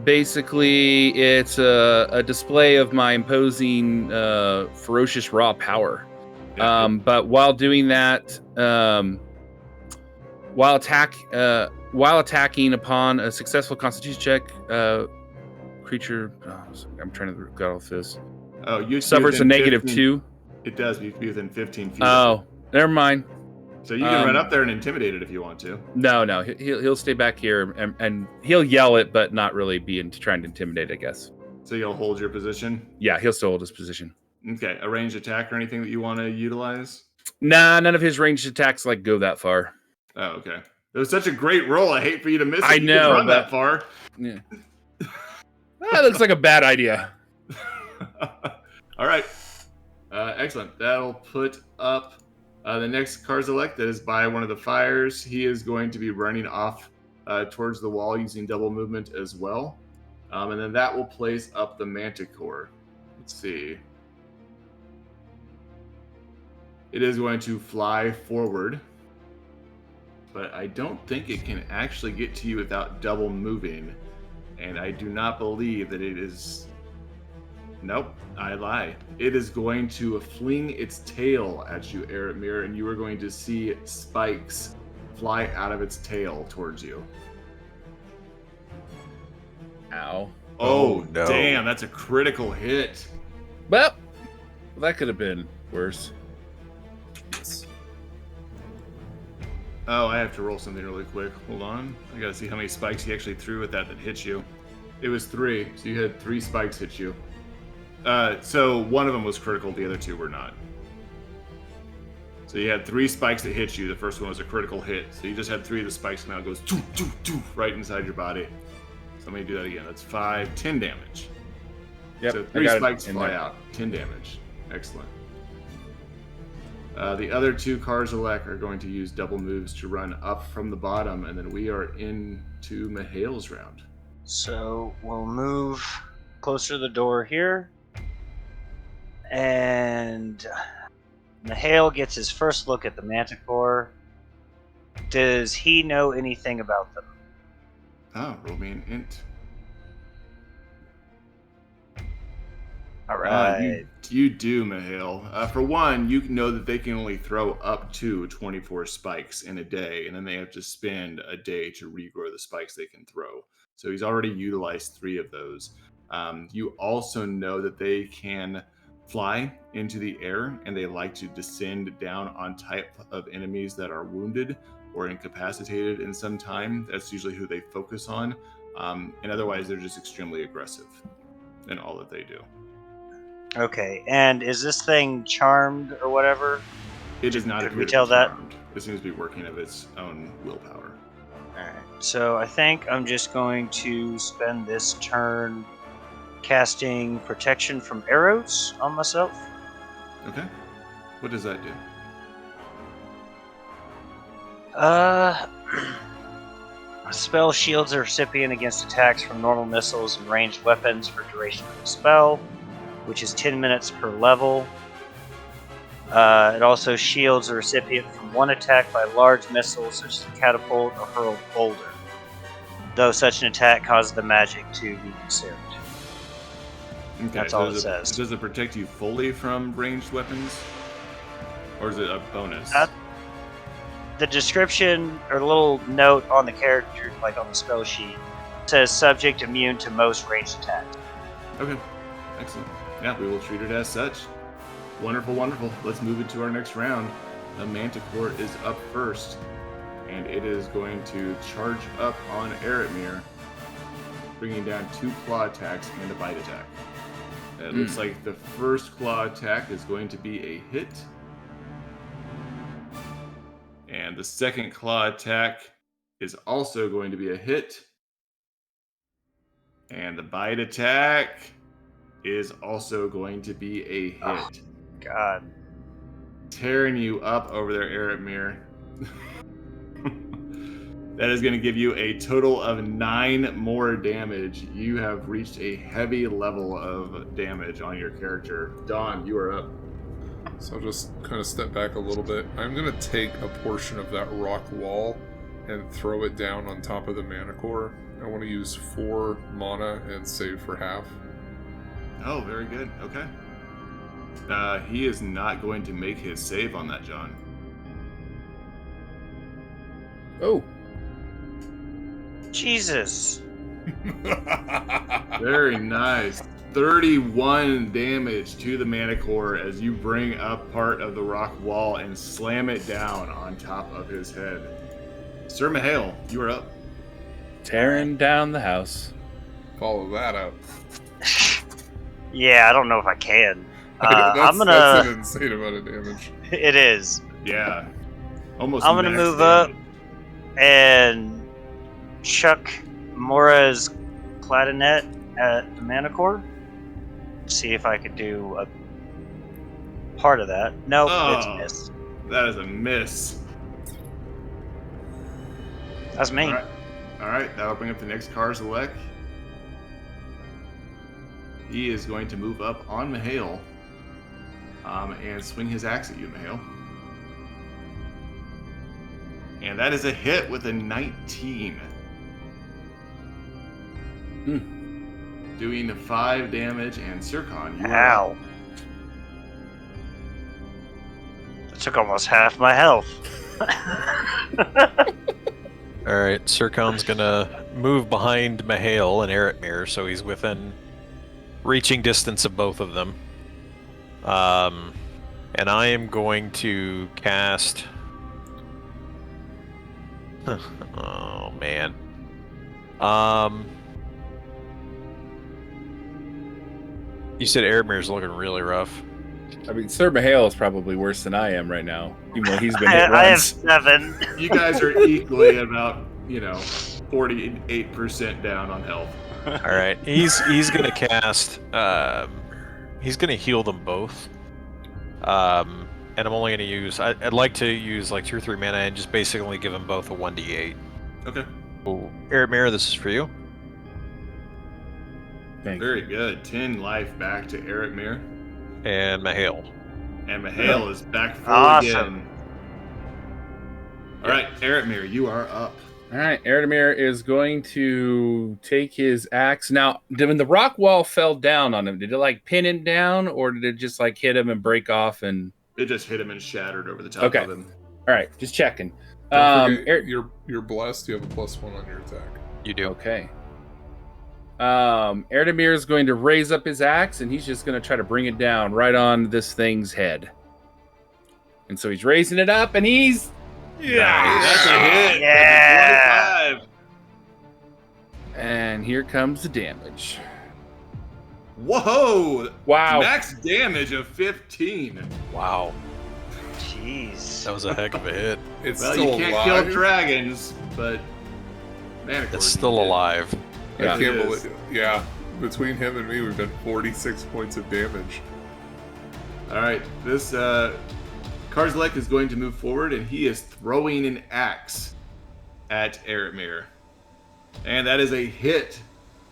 Basically, it's a display of my imposing, ferocious raw power. Yeah. But while doing that, while attacking upon a successful Constitution check, creature. I'm trying to get off this. Oh, you suffers a negative 2. It does. You can be within 15 feet. Oh, never mind. So you can run up there and intimidate it if you want to. No, he'll stay back here and he'll yell it, but not really be trying to intimidate, I guess. So you'll hold your position? Yeah, he'll still hold his position. Okay, a ranged attack or anything that you want to utilize? Nah, none of his ranged attacks go that far. Oh, okay. It was such a great roll. I hate for you to miss it. I You know, could run but- that far. Yeah. That looks like a bad idea. All right. Excellent. That'll put up the next 𝐃𝐨𝐬𝐤𝐞 that is by one of the fires. He is going to be running off towards the wall using double movement as well. And then that will place up the Manticore. Let's see. It is going to fly forward, but I don't think it can actually get to you without double moving. And I do not believe that it is... Nope, I lie. It is going to fling its tail at you, Erdemir, and you are going to see spikes fly out of its tail towards you. Ow. Oh, no. Damn, that's a critical hit. Well, that could have been worse. Oh, I have to roll something really quick. Hold on. I gotta see how many spikes he actually threw at that hit you. It was 3, so you had 3 spikes hit you. So one of them was critical, the other 2 were not. So you had 3 spikes that hit you. The first one was a critical hit. So you just had 3 of the spikes, and now it goes doo, doo, doo, right inside your body. So let me do that again. That's 5, 10 damage. Yep, So I 3 got it spikes in fly there. out. 10 damage. Excellent. The other 2 𝐃𝐨𝐬𝐤𝐞 are going to use double moves to run up from the bottom, and then we are into Mihail's round. So we'll move closer to the door here. And Mihail gets his first look at the Manticore. Does he know anything about them? Oh, roll me an int. All right. You do, Mihail. For one, you know that they can only throw up to 24 spikes in a day, and then they have to spend a day to regrow the spikes they can throw. So he's already utilized 3 of those. You also know that they can fly into the air, and they like to descend down on type of enemies that are wounded or incapacitated in some time. That's usually who they focus on. And otherwise, they're just extremely aggressive in all that they do. Okay, and is this thing charmed or whatever? It does not Did appear we to be tell that? charmed. It seems to be working of its own willpower. Alright, so I think I'm just going to spend this turn casting protection from arrows on myself. Okay. What does that do? Spell shields the recipient against attacks from normal missiles and ranged weapons for duration of the spell, which is 10 minutes per level. It also shields the recipient from one attack by large missiles such as a catapult or hurled boulder, though such an attack causes the magic to be consumed. Okay, That's so all it says. Does it protect you fully from ranged weapons? Or is it a bonus? The description or the little note on the character, like on the spell sheet, says subject immune to most ranged attacks. Okay, excellent. Yeah, we will treat it as such. Wonderful, wonderful. Let's move into our next round. The Manticore is up first, and it is going to charge up on Eretmir, bringing down 2 claw attacks and a bite attack. It looks like the first claw attack is going to be a hit, and the second claw attack is also going to be a hit, and the bite attack is also going to be a hit. Oh, God. Tearing you up over there, Eretmir. That is going to give you a total of 9 more damage. You have reached a heavy level of damage on your character. Dawn, you are up. So I'll just kind of step back a little bit. I'm going to take a portion of that rock wall and throw it down on top of the Manticore. I want to use 4 mana and save for half. Oh, very good. Okay. He is not going to make his save on that, John. Oh. Jesus. Very nice. 31 damage to the Manticore as you bring up part of the rock wall and slam it down on top of his head. Sir Mahale, you are up. Tearing down the house. Follow that up. Yeah, I don't know if I can. That's that's an insane amount of damage. It is. Yeah. Almost. I'm gonna max move damage. up and chuck Mora's clarinet at the Manticore. See if I could do a part of that. Nope, it's Oh. missed. That is a miss. That's me. All right, that'll bring up the next 𝐃𝐨𝐬. He is going to move up on Mahale and swing his axe at you, Mahale. And that is a hit with a 19. Doing 5 damage, and 𝐤𝐤𝐤, you are Ow. That took almost half my health. Alright, 𝐤𝐤𝐤's gonna move behind Mahale and Eretmir, so he's within reaching distance of both of them. And I am going to cast... oh, man. You said Eretmir's looking really rough. I mean, Sir Mahale is probably worse than I am right now, even though he's been hit I have once. 7. You guys are equally about, 48% down on health. Alright, he's gonna cast... he's gonna heal them both. And I'm only gonna use... I'd like to use like 2 or 3 mana and just basically give them both a 1d8. Okay. Oh, Eretmir, this is for you. Thank you. Very good. 10 life back to Eretmir. And Mahale. And Mahale is back full Awesome. again. All right, Eretmir, you are up. All right, Eretmir is going to take his axe. Now, when the rock wall fell down on him, did it like pin him down, or did it just like hit him and break off? And It just hit him and shattered over the top Okay. of him. all right, just checking. Don't forget, Er- you're blessed. You have a +1 on your attack. You do. Okay. Eretmir is going to raise up his axe, and he's just going to try to bring it down right on this thing's head. And so he's raising it up, and he's... That's a hit. Yeah. 25. And here comes the damage. Whoa! Wow. Max damage of 15. Wow. Jeez. That was a heck of a hit. It's Well, still you can't alive. kill dragons, but Manticore. It's still alive. I Yeah. can't It is. believe. Yeah, between him and me, we've done 46 points of damage. All right, this 𝐃𝐨𝐬 is going to move forward, and he is throwing an axe at Eretmir. And that is a hit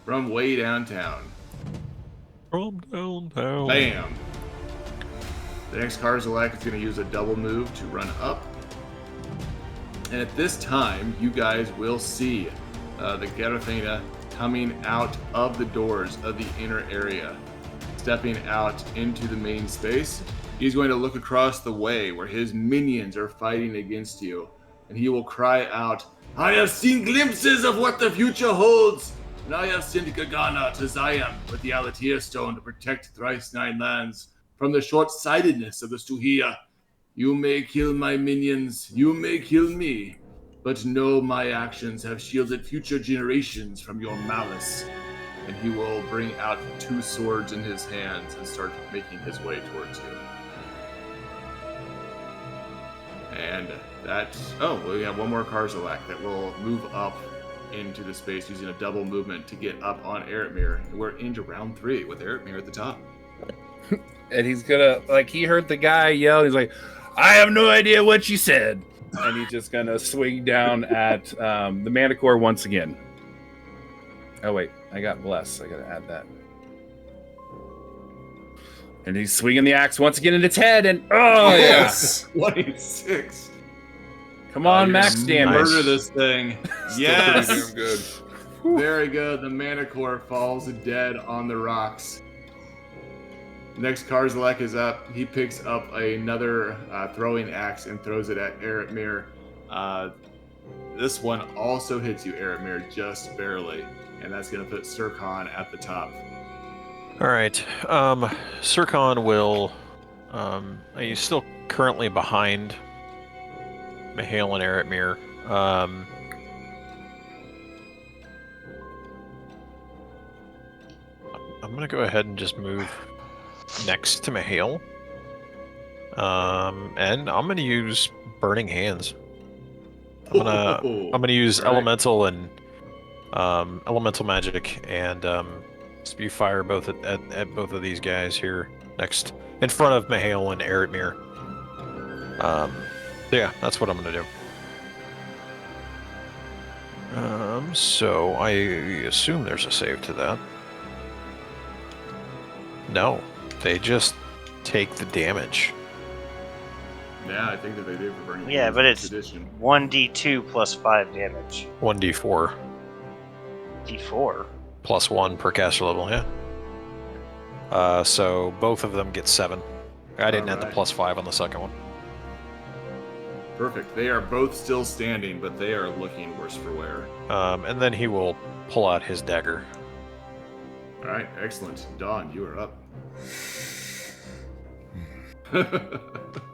from way downtown. From downtown. Bam! The next 𝐃𝐨𝐬 is going to use a double move to run up. And at this time, you guys will see the 𝐤𝐤𝐤 coming out of the doors of the inner area, stepping out into the main space. He's going to look across the way where his minions are fighting against you, and he will cry out, "I have seen glimpses of what the future holds, and I have sent Gargana to Zion with the Alatir Stone to protect thrice 9 lands from the short-sightedness of the Stuhia. You may kill my minions, you may kill me, but know my actions have shielded future generations from your malice." And he will bring out 2 swords in his hands and start making his way towards you. And we have one more 𝐦𝐤𝐤𝐤 that will move up into the space using a double movement to get up on 𝐤𝐤𝐤𝐤. And we're into round 3 with 𝐤𝐤𝐤𝐤 at the top. And he's gonna, like, he heard the guy yell. He's like, "I have no idea what you said." And he's just gonna swing down at the Manticore once again. Oh wait, I got Bless. I gotta add that. And he's swinging the axe once again in its head, and Yes. 26. Come on, You're max gonna damage. Murder this thing. Pretty Yes. damn good. Very good. The Manticore falls dead on the rocks. Next, 𝐦𝐤𝐤𝐤 is up. He picks up another throwing axe and throws it at 𝐤𝐤𝐤𝐤. This one also hits you, 𝐤𝐤𝐤𝐤, just barely. And that's going to put 𝐸 at the top. All right. 𝐸 will. He's still currently behind Mihail and 𝐤𝐤𝐤𝐤. I'm gonna go ahead and just move next to Mihail. And I'm gonna use Burning Hands. I'm gonna use Right. elemental and elemental magic and spew fire both at both of these guys here next in front of Mihail and 𝐤𝐤𝐤𝐤. Yeah, that's what I'm gonna do. So I assume there's a save to that. No, they just take the damage. Yeah, I think that they do for Burning Yeah, Hands but in this it's edition. 1d2 plus 5 damage. 1d4 D4. plus 1 per caster level, yeah. So both of them get 7. I didn't add the Alright. plus 5 on the second one. Perfect. They are both still standing, but they are looking worse for wear. And then he will pull out his dagger. All right, excellent. Dawn, you are up.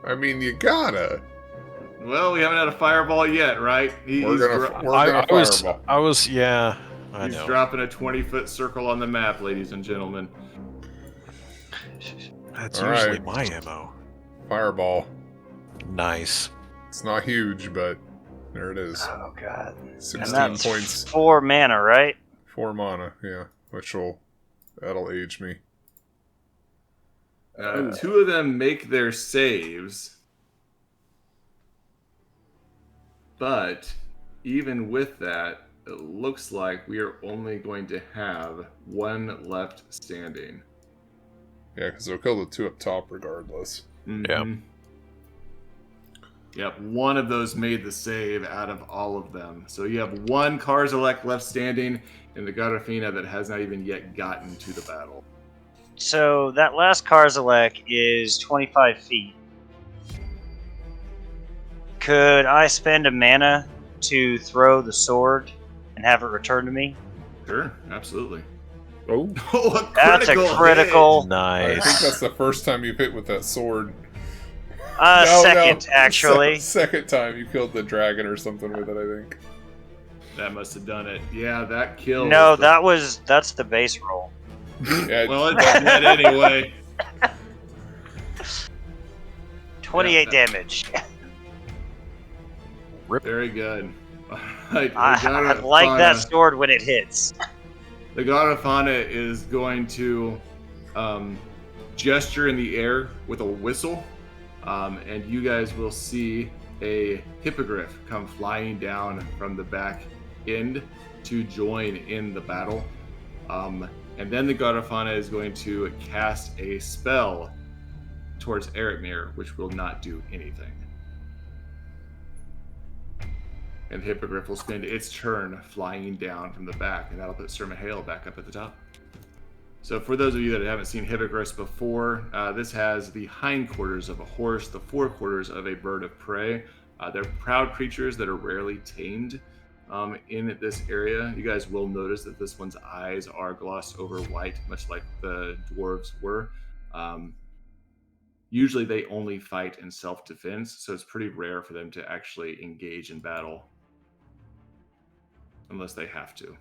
I mean, you gotta. Well, we haven't had a fireball yet, right? We're gonna fireball. I was, yeah, I He's know. dropping a 20-foot circle on the map, ladies and gentlemen. That's All usually right. my MO. Fireball. Nice. It's not huge, but there it is. Oh god. 16 And that's points. 4 mana, right? 4 mana, yeah. That'll age me. 2 of them make their saves. But even with that, it looks like we are only going to have 1 left standing. Yeah, because they'll kill the 2 up top regardless. Mhm. Yep, 1 of those made the save out of all of them. So you have 1 𝐦𝐤𝐤𝐤𝐤 left standing, and the Garifina that has not even yet gotten to the battle. So that last 𝐦𝐤𝐤𝐤𝐤 is 25 feet. Could I spend a mana to throw the sword and have it returned to me? Sure, absolutely. Oh, Oh, That's a critical. I think Nice. that's the first time you've hit with that sword. Second, actually. Second time you killed the dragon or something with it, I think. That must have done it. Yeah, that kills. No, that's the base roll. Yeah, Well, it does that anyway. 28 Yeah. damage. Very good. All right, I like that sword when it hits. The Garifana is going to gesture in the air with a whistle, and you guys will see a hippogriff come flying down from the back end to join in the battle. And then the Garifana is going to cast a spell towards 𝐤𝐤𝐤𝐤𝐤, which will not do anything. And the hippogriff will spend its turn flying down from the back, and that'll put Sir Mihail back up at the top. So for those of you that haven't seen hippogriffs before, this has the hindquarters of a horse, the forequarters of a bird of prey. They're proud creatures that are rarely tamed in this area. You guys will notice that this one's eyes are glossed over white, much like the dwarves were. Usually they only fight in self-defense, so it's pretty rare for them to actually engage in battle. Unless they have to.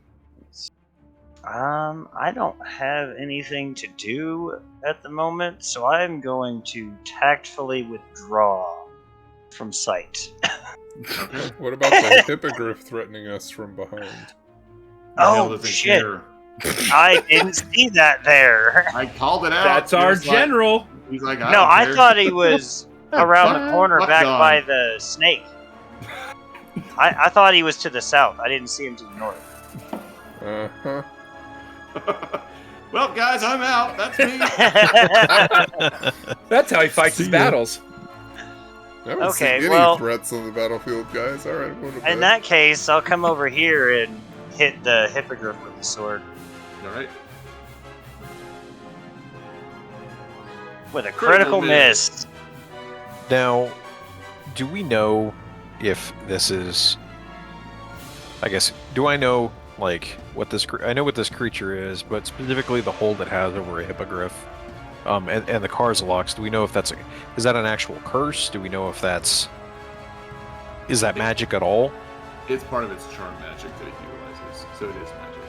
I don't have anything to do at the moment, so I'm going to tactfully withdraw from sight. Okay. What about the hippogriff threatening us from behind? Oh, shit. I didn't see that there. I called it out. That's our general. He's like, No, I thought he was around the corner back by the snake. I thought he was to the south. I didn't see him to the north. Uh-huh. Well, guys, I'm out. That's me. That's how he fights his battles. I don't see any threats on the battlefield, guys. All right. In that case, I'll come over here and hit the hippogriff with the sword. All right. With a critical miss. Now, do we know if this is... I guess, do I know, like, what this... I know what this creature is, but specifically the hold it has over a hippogriff, and the 𝐃𝐨𝐧'𝐭, do we know if that's... is that an actual curse? Do we know if that's... is that magic at all? It's part of its charm magic that it utilizes, so it is magic.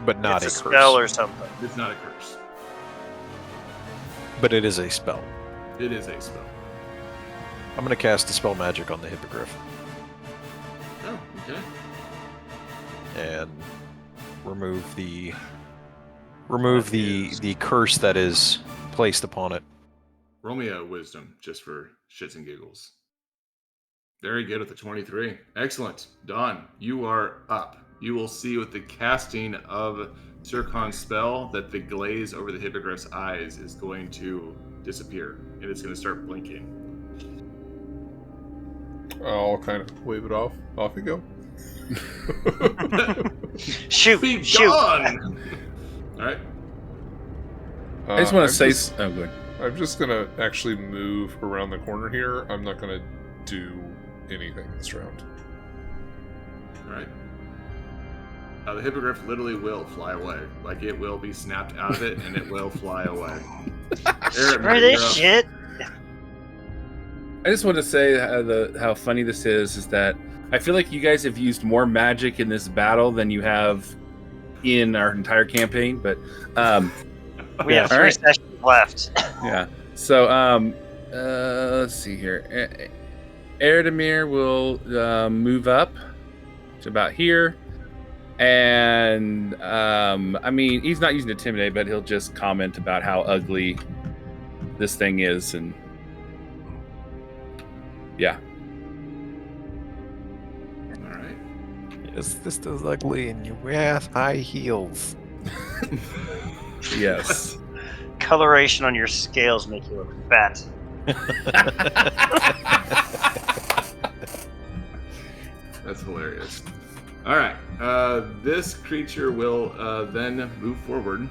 But not it's a a curse. spell or something. It's not a curse. But it is a spell. It is a spell. I'm going to cast Dispel Magic on the hippogriff. Oh, okay. And remove the curse that is placed upon it. Roll me a wisdom, just for shits and giggles. Very good at the 23. Excellent. Dawn, you are up. You will see with the casting of 𝐥𝐤𝐤's spell that the glaze over the hippogriff's eyes is going to disappear, and it's going to start blinking. I'll kind of wave it off. Off you go. Shoot! Be Shoot! gone! All right. I just want to say... oh, good. I'm just going to actually move around the corner here. I'm not going to do anything this round. All right. The hippogriff literally will fly away. Like, it will be snapped out of it, and it will fly away. Screw this shit! I just want to say how funny this is that I feel like you guys have used more magic in this battle than you have in our entire campaign, but we have 3 sessions left. Yeah. So let's see here. 𝐿𝐴𝐴𝐴𝐴𝐴 will move up to about here, and I mean, he's not using Intimidate, but he'll just comment about how ugly this thing is, and yeah. All right. Yes, this is ugly, and you wear high heels. Yes. Coloration on your scales make you look fat. That's hilarious. All right. This creature will then move forward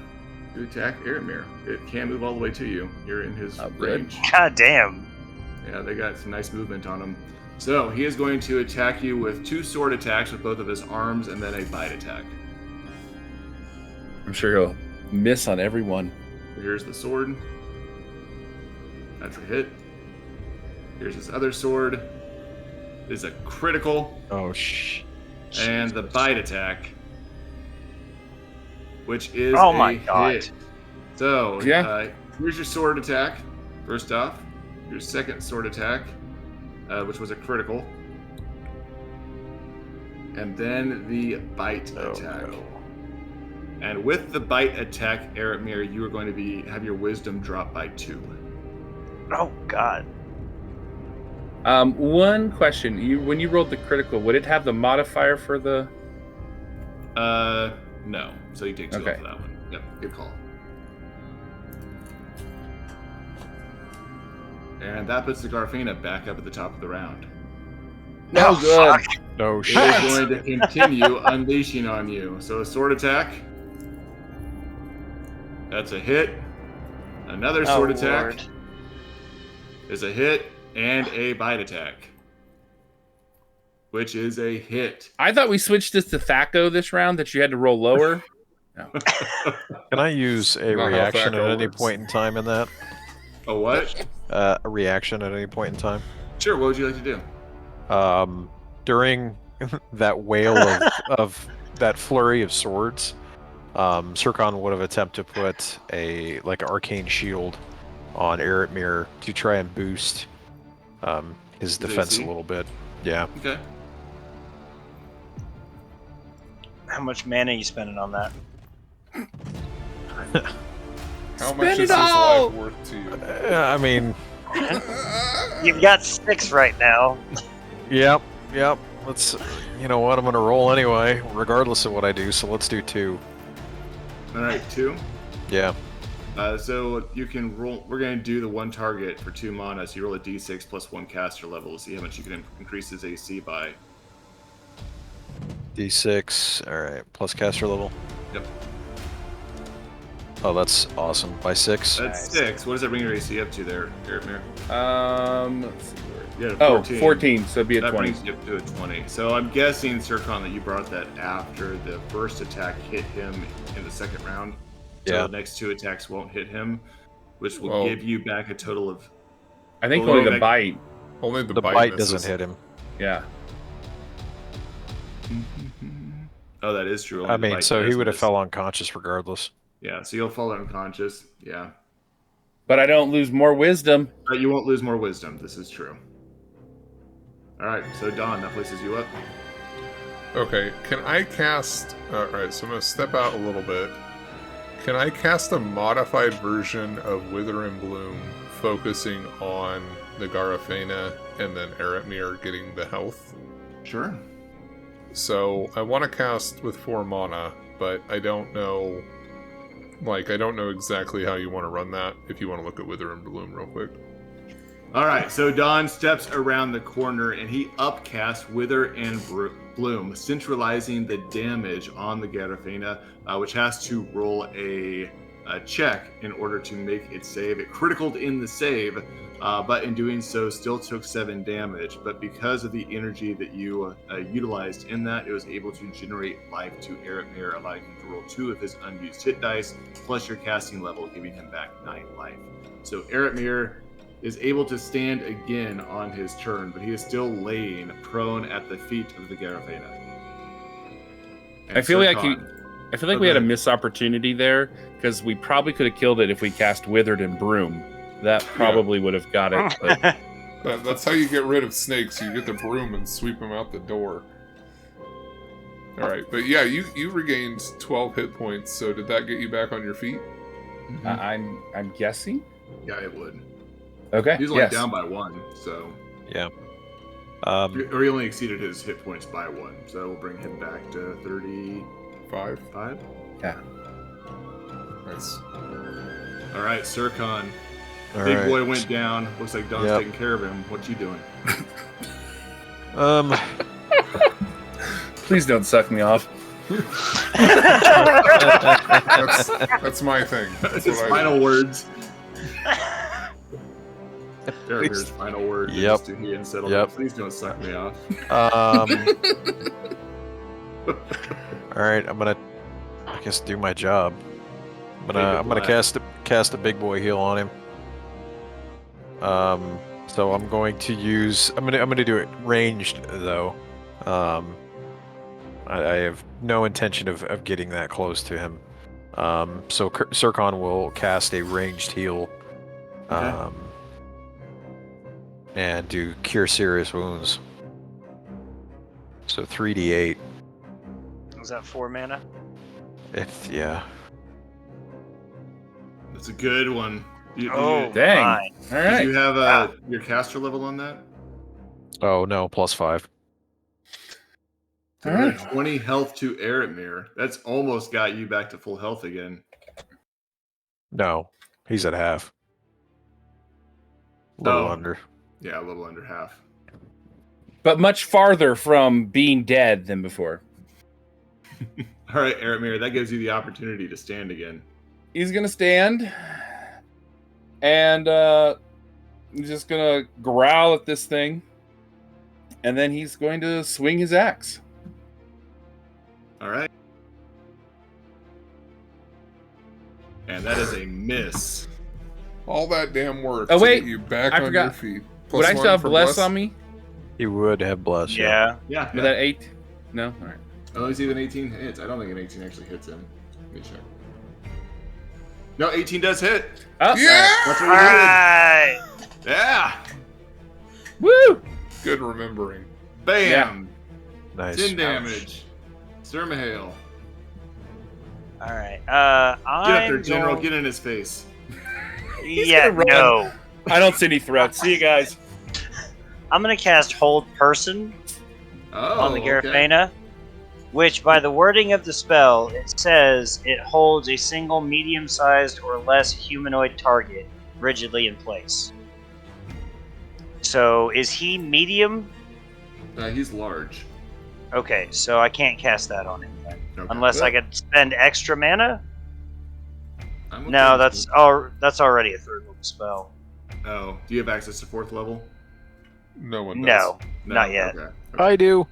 to attack 𝐴𝐴𝐴𝐴. It can move all the way to you. You're in his range. God damn. Yeah, they got some nice movement on him. So he is going to attack you with 2 sword attacks with both of his arms, and then a bite attack. I'm sure he'll miss on every one. Here's the sword. That's a hit. Here's his other sword. This is a critical. Oh, shh. And the bite attack, which is oh my god. hit. So, yeah. Here's your sword attack, first off. Your second sword attack, which was a critical. And then the bite attack. No. And with the bite attack, 𝐴𝐴𝐴𝐴, you are going to have your wisdom drop by 2. Oh god. One question: when you rolled the critical, would it have the modifier for the? No. So you take 2 off of that one. Yep, good call. And that puts the Garfina back up at the top of the round. No good. Fuck. No It shit. is going to continue unleashing on you. So a sword attack. That's a hit. Another sword attack Lord. is a hit, and a bite attack, which is a hit. I thought we switched this to THAC0 this round, that you had to roll lower. No. Can I use a Not how reaction at THAC0 any works. point in time in that? A what? A reaction at any point in time? Sure, what would you like to do? During that wail of that flurry of swords, 𝐸⁻ would have attempted to put an arcane shield on 𝐿 to try and boost his defense AC? a little bit. Yeah. Okay. How much mana are you spending on that? How much is it his all! life worth to you? I mean, You've got 6 right now. yep. Let's. You know what? I'm gonna roll anyway, regardless of what I do. So let's do 2. All right, 2. Yeah. So you can roll. We're going to do the one target for 2 mana. So you roll a d6 plus 1 caster level to see how much you can increase his AC by. D6. All right. Plus caster level. Yep. Oh, that's awesome. By 6. That's 6. What does that bring your AC up to there, 𝐿? Let's see where. Yeah, Oh, 14, so it'd be a That 20. brings you up to a 20. So I'm guessing, 𝐸, that you brought that after the first attack hit him in the second round. So Yeah. the next 2 attacks won't hit him, which will Well- give you back a total of. I think Well, only the like- bite. Only The bite misses. doesn't hit him. Yeah. Oh, that is true. I Only the mean, bite so he does would have miss. fell unconscious regardless. Yeah, so you'll fall unconscious. Yeah. But I don't lose more wisdom. But you won't lose more wisdom. This is true. All right, so Don, that places you up. Okay, can I cast... Alright, so I'm going to step out a little bit. Can I cast a modified version of Wither and Bloom, focusing on the Garafena and then 𝐿 getting the health? Sure. So I want to cast with 4 mana, but I don't know... I don't know exactly how you want to run that, if you want to look at Wither and Bloom real quick. All right, so Don steps around the corner and he upcasts Wither and Bloom, centralizing the damage on the Garafena, which has to roll a check in order to make it save. It criticaled in the save, but in doing so still took 7 damage. But because of the energy that you utilized in that, it was able to generate life to 𝐿, allowing him to roll 2 of his unused hit dice, plus your casting level, giving him back 9 life. So 𝐿 is able to stand again on his turn, but he is still laying prone at the feet of the Garafena. And I feel like 𝐸, we had a Okay. missed opportunity there, because we probably could have killed it if we cast Withered and Broom. That probably would have got it. But That's how you get rid of snakes. You get the broom and sweep them out the door. Alright, but yeah, you regained 12 hit points, so did that get you back on your feet? I'm guessing. Yeah, it would. Okay. He's only yes. down by 1, so Yeah. or he only exceeded his hit points by 1, so we'll bring him back to 35. 5? Yeah. Nice. All right, 𝐸. All Big right. boy went down. Looks like Don's Yep. taking care of him. What you doing? Please don't suck me off. That's my thing. That's That's his what I final do. words. There's final words. Yep. Just to he and settle. Yep. Please don't suck me off. All right, I'm gonna, I guess, do my job. I'm gonna cast a big boy heal on him. So I'm going to use. I'm gonna do it ranged though. I have no intention of getting that close to him. So 𝐸 will cast a ranged heal. Okay. And do cure serious wounds. So 3d8. Was that 4 mana? Yeah. That's a good one. Oh, Dang. my. All right. Do you have Wow. your caster level on that? Oh no, +5. All right. 20 health to 𝐿. That's almost got you back to full health again. No, he's at half. A little Oh. under. Yeah, a little under half. But much farther from being dead than before. All right, 𝐿, that gives you the opportunity to stand again. he's gonna stand and he's just gonna growl at this thing, and then he's going to swing his axe. All right. And that is a miss. All that damn work Oh, to wait. get you back I on forgot. your feet. Would I +1 still have for bless on me? You would have blessed. Yeah. Yeah. With that 8? No? All right. Oh, he's even 18 hits. I don't think an 18 actually hits him. Let me check. No, 18 does hit. Oh, Yeah! That's All what he right. did. Yeah. Woo! Good remembering. Bam. Nice. 10 damage. 𝐤𝐤𝐤𝐞. All right. Get up there, I'm General. going- Get in his face. Yeah, gonna run. no. I don't see any threats. See you guys. I'm gonna cast Hold Person Oh, on the okay. 𝐤𝐤𝐤𝐞, which, by the wording of the spell, it says it holds a single medium-sized or less humanoid target rigidly in place. So, is he medium? He's large. Okay, so I can't cast that on him then. Okay. Unless I Well, could spend extra mana? I'm okay No, with that's already a third level spell. it. Oh, do you have access to 4th level? No one does. No, not yet. Okay. I do.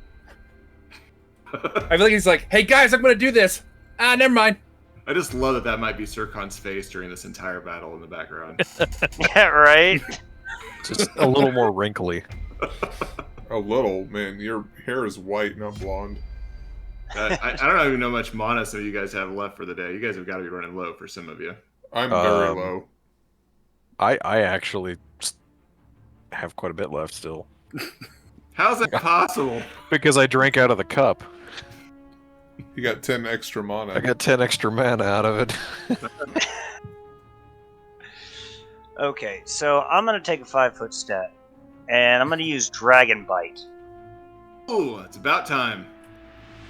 I feel like he's like, hey guys, I'm gonna do this. Ah, never mind. I just love that that might be 𝐸₁'s face during this entire battle in the background. Yeah, right? Just a little more wrinkly. A little, man. Your hair is white, not blonde. I don't even know how much mana some of you guys have left for the day. You guys have got to be running low for some of you. I'm very low. I actually have quite a bit left still. How's that possible? Because I drank out of the cup. You got 10 extra mana. I got 10 extra mana out of it. Okay, so I'm gonna take a 5-foot step, and I'm gonna use Dragon Bite. Oh, it's about time.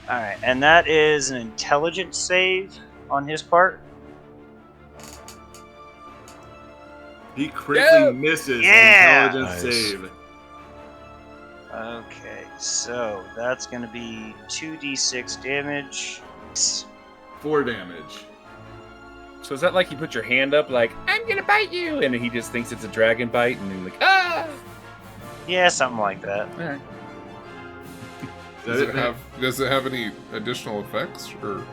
Alright, and that is an intelligence save on his part. He critically misses Yeah! an intelligence Nice. save. Okay, so that's gonna be 2d6 damage. 4 damage. So is that like you put your hand up like, I'm gonna bite you, and he just thinks it's a dragon bite, and then like, ah! Yeah, something like that. Alright. Is that Does it have any additional effects? Or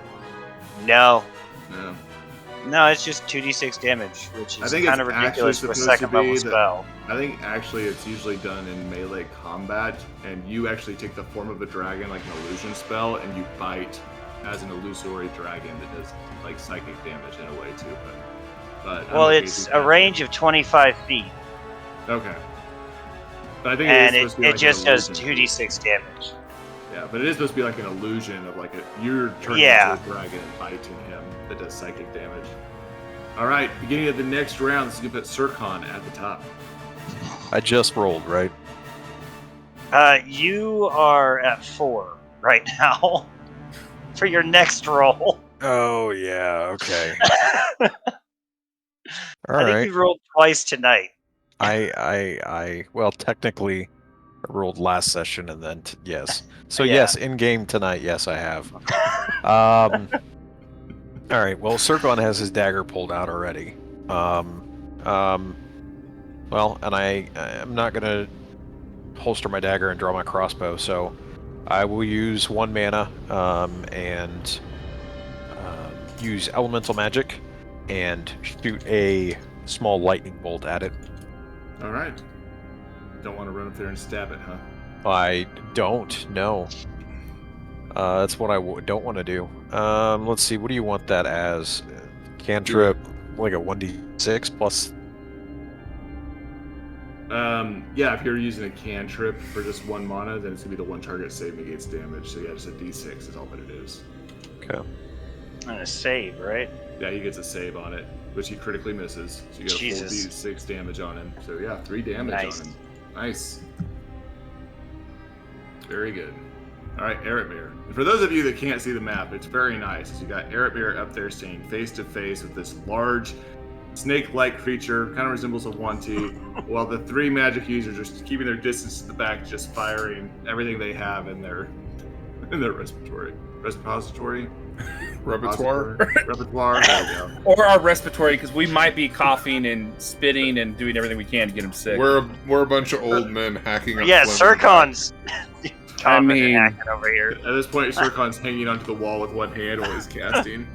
No. No. No, it's just 2d6 damage, which I is think kind of it's actually ridiculous for a supposed to second level be spell. I think actually it's usually done in melee combat, and you actually take the form of a dragon like an illusion spell, and you bite as an illusory dragon that does like psychic damage in a way too. But Well, it's a range of 25 feet, Okay. But I think and it it, is supposed to be it like just an does illusion. 2d6 damage. Yeah, but it is supposed to be like an illusion of like you're turning Yeah. into a dragon and biting him that does psychic damage. All right, beginning of the next round, this is gonna put 𝐸₁ at the top. I just rolled, right? You are at 4 right now for your next roll. Oh, yeah, okay. All I think right. you rolled twice tonight. Well, technically, I rolled last session and then, yes. So, Yeah. yes, in game tonight, yes, I have. All right, well, 𝐸₁ has his dagger pulled out already. Well, and I'm not going to holster my dagger and draw my crossbow, so I will use 1 mana and use elemental magic and shoot a small lightning bolt at it. All right. Don't want to run up there and stab it, huh? I don't, no. That's what I don't want to do. Let's see, what do you want that as? Cantrip, like a 1d6 plus... Yeah, if you're using a cantrip for just 1 mana, then it's gonna be the 1 target save negates damage. So yeah, just a d6 is all that it is. Okay. And a save, right? Yeah, he gets a save on it, which he critically misses. So you got a full Jesus. d6 damage on him. So yeah, 3 damage Nice. on him. Nice. Very good. All right, 𝐿rithmir. For those of you that can't see the map, it's very nice. You got 𝐿rithmir up there staying face to face with this large snake-like creature, kind of resembles a Wanty, while the 3 magic users are just keeping their distance to the back, just firing everything they have in their repository. Repertoire. Repertoire. There we go. Or our respiratory, because we might be coughing and spitting and doing everything we can to get him sick. We're a bunch of old men hacking up. Yeah, Fleming. 𝐸 mean- hacking over here. At this point, 𝐸 hanging onto the wall with one hand while he's casting.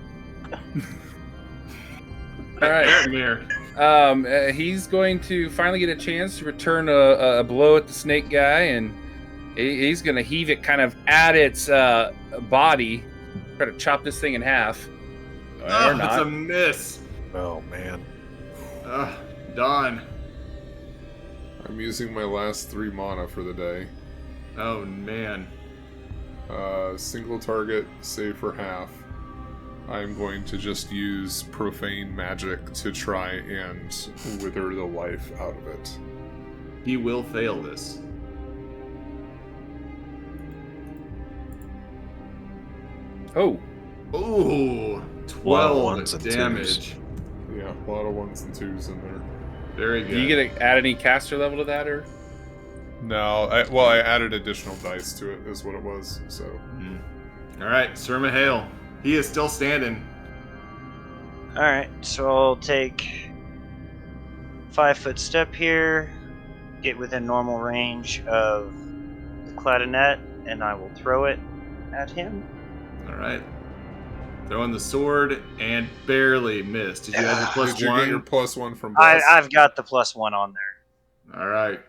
All right. Eretmir. He's going to finally get a chance to return a blow at the snake guy, and he's going to heave it kind of at its body, try to chop this thing in half. Or Oh, not. it's a miss. Oh man. Don. I'm using my last 3 mana for the day. Oh, man. Single target, save for half. I'm going to just use profane magic to try and wither the life out of it. He will fail this. Oh, Ooh, Lot of 12 ones and damage. Yeah, a lot of 1s and 2s in there. Very good. do you get to add any caster level to that, or? No, I added additional dice to it, is what it was, so. All right, 𝐸. He is still standing. Alright, so I'll take 5-foot step here, get within normal range of the clarinet, and I will throw it at him. All right. Throwing the sword and barely missed. Did you add your plus Did you one? get your +1 from Bless? I've got the +1 on there. All right.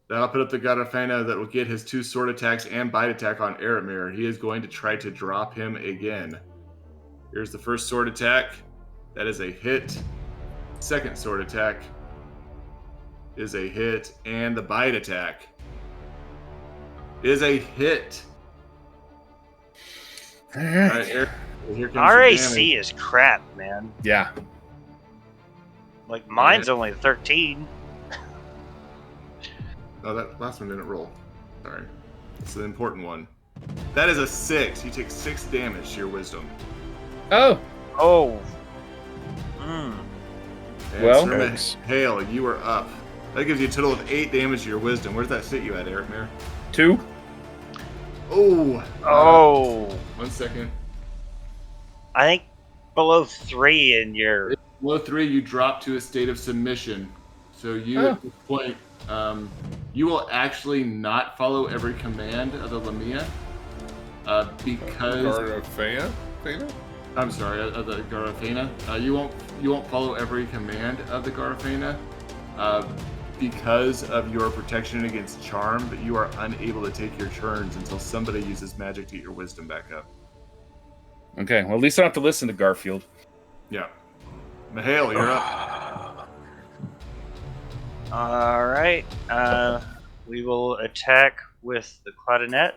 That'll put up the 𝐸𝐤 that will get his 2 sword attacks and bite attack on Eretmir. He is going to try to drop him again. Here's the first sword attack. That is a hit. Second sword attack is a hit. And the bite attack is a hit. All right, here comes your RAC damage. is crap, man. Yeah. Like, mine's only 13. Oh, that last one didn't roll. Sorry. It's the important one. That is a 6. You take 6 damage to your wisdom. Oh, Oh. And Well- 𝐸, you are up. That gives you a total of 8 damage to your wisdom. Where's that sit you at, Eretmir? 2. Oh. Oh. 1 second. I think below 3 in your... Below 3, you drop to a state of submission. So you, at this point, you will actually not follow every command of the Lamia because Ghana? I'm sorry, of the 𝐸𝐤. You won't follow every command of the 𝐸𝐤 because of your protection against charm, but you are unable to take your turns until somebody uses magic to get your wisdom back up. Okay, well, at least I don't have to listen to Garfield. Yeah. 𝐸, you're up. Alright. We will attack with the clarinet.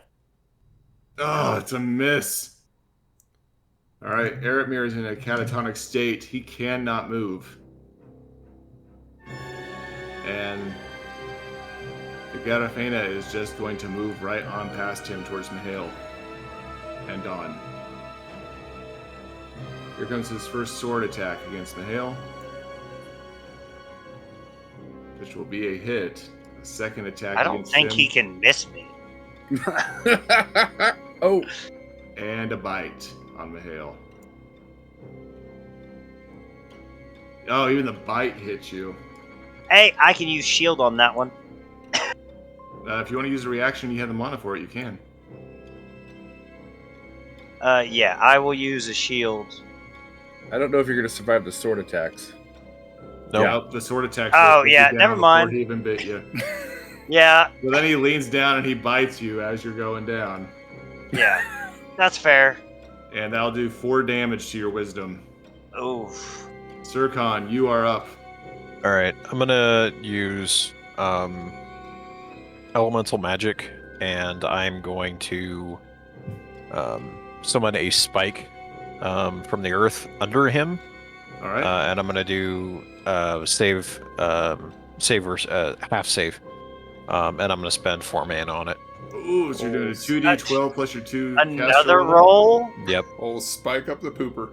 Oh, it's a miss. All right, Eretmir is in a catatonic state. He cannot move. And the 𝐸𝐤 is just going to move right on past him towards 𝐸 and Dawn. Here comes his first sword attack against 𝐸, which will be a hit. A second attack I don't against think him, he can miss me. Oh, and a bite on 𝐸. Oh, even the bite hits you. Hey, I can use shield on that one. If you want to use a reaction, you have the mana for it, you can. Yeah, I will use a shield. I don't know if you're going to survive the sword attacks. No. Yeah, the sword attack. Oh, puts you yeah, down never before mind. He even bit you. Yeah, So then he leans down and he bites you as you're going down. yeah. That's fair. And that'll do 4 damage to your wisdom. Oof. 𝐸, you are up. All right, I'm gonna use elemental magic, and I'm going to summon a spike from the earth under him. All right. And I'm gonna do half save, and I'm gonna spend 4 mana on it. Ooh, so you're doing a 2d12 plus your 2 Another caster level? roll? Yep. Oh, spike up the pooper.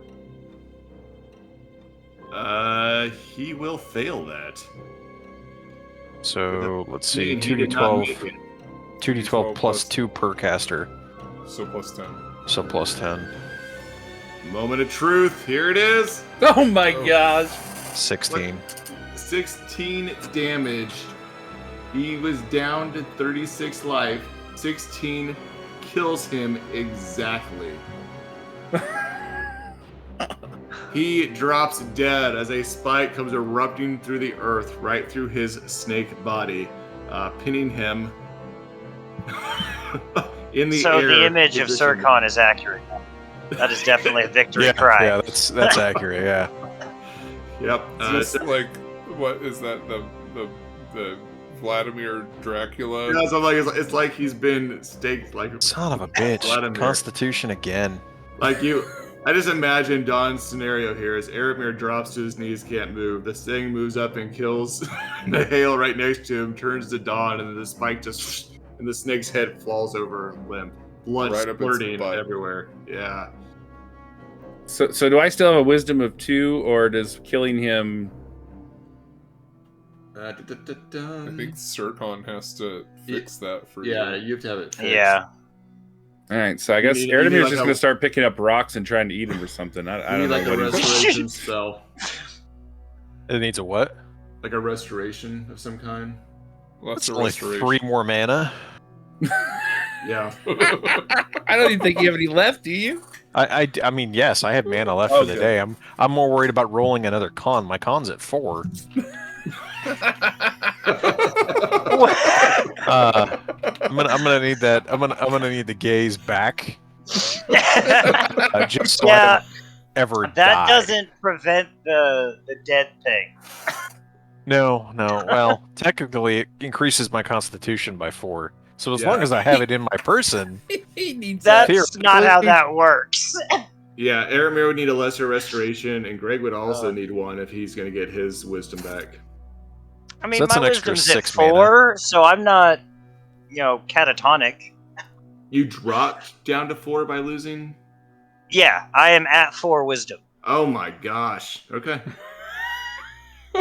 He will fail that. So let's see, He did not make 2d12, it. 2d12 plus 2 per caster, So +10. so plus 10. Moment of truth. Here it is. Oh my gosh. 16. 16 damage. He was down to 36 life. 16 kills him exactly. He drops dead as a spike comes erupting through the earth, right through his snake body, pinning him in the air. So the image of position. 𝐸 is accurate. That is definitely a victory cry. Yeah, that's accurate. Yeah. Yep. Is this like, what is that? The Vladimir Dracula? Yeah, so it's like he's been staked like Son of a bitch. Vladimir. Constitution again. Like you. I just imagine Don's scenario here is 𝐸ℵ𝐸 drops to his knees, can't move. The thing moves up and kills Mihail right next to him, turns to Don, and then the spike just and the snake's head falls over limp. Blood Right up its splurting butt. everywhere. Yeah. So do I still have a wisdom of 2, or does killing him? I think 𝐸 has to fix that for you. Yeah, you have to have it fixed. Yeah. All right, so I guess You need Erdemir's like just a- going to start picking up rocks and trying to eat them or something. I You don't need know like a what he's... restoration spell. It needs a what? Like a restoration of some kind. Well, It's that's a only restoration. 3 more mana. Yeah. I don't even think you have any left, do you? I mean, yes, I have mana left for the Okay. day. I'm more worried about rolling another con. My con's at 4. I'm gonna need that. I'm gonna need the gaze back. Just so I Yeah, don't ever that die. doesn't prevent the dead thing. No. Well, technically, it increases my constitution by 4. So as Yeah. long as I have it in my person, He needs That's Theoretically- not how that works. Yeah, 𝐸ℵ𝐸 would need a lesser restoration, and Greg would also need one if he's going to get his wisdom back. I mean, So that's my an extra wisdom's at 6 mana. 4, so I'm not, catatonic. You dropped down to 4 by losing? Yeah, I am at 4 wisdom. Oh my gosh. Okay.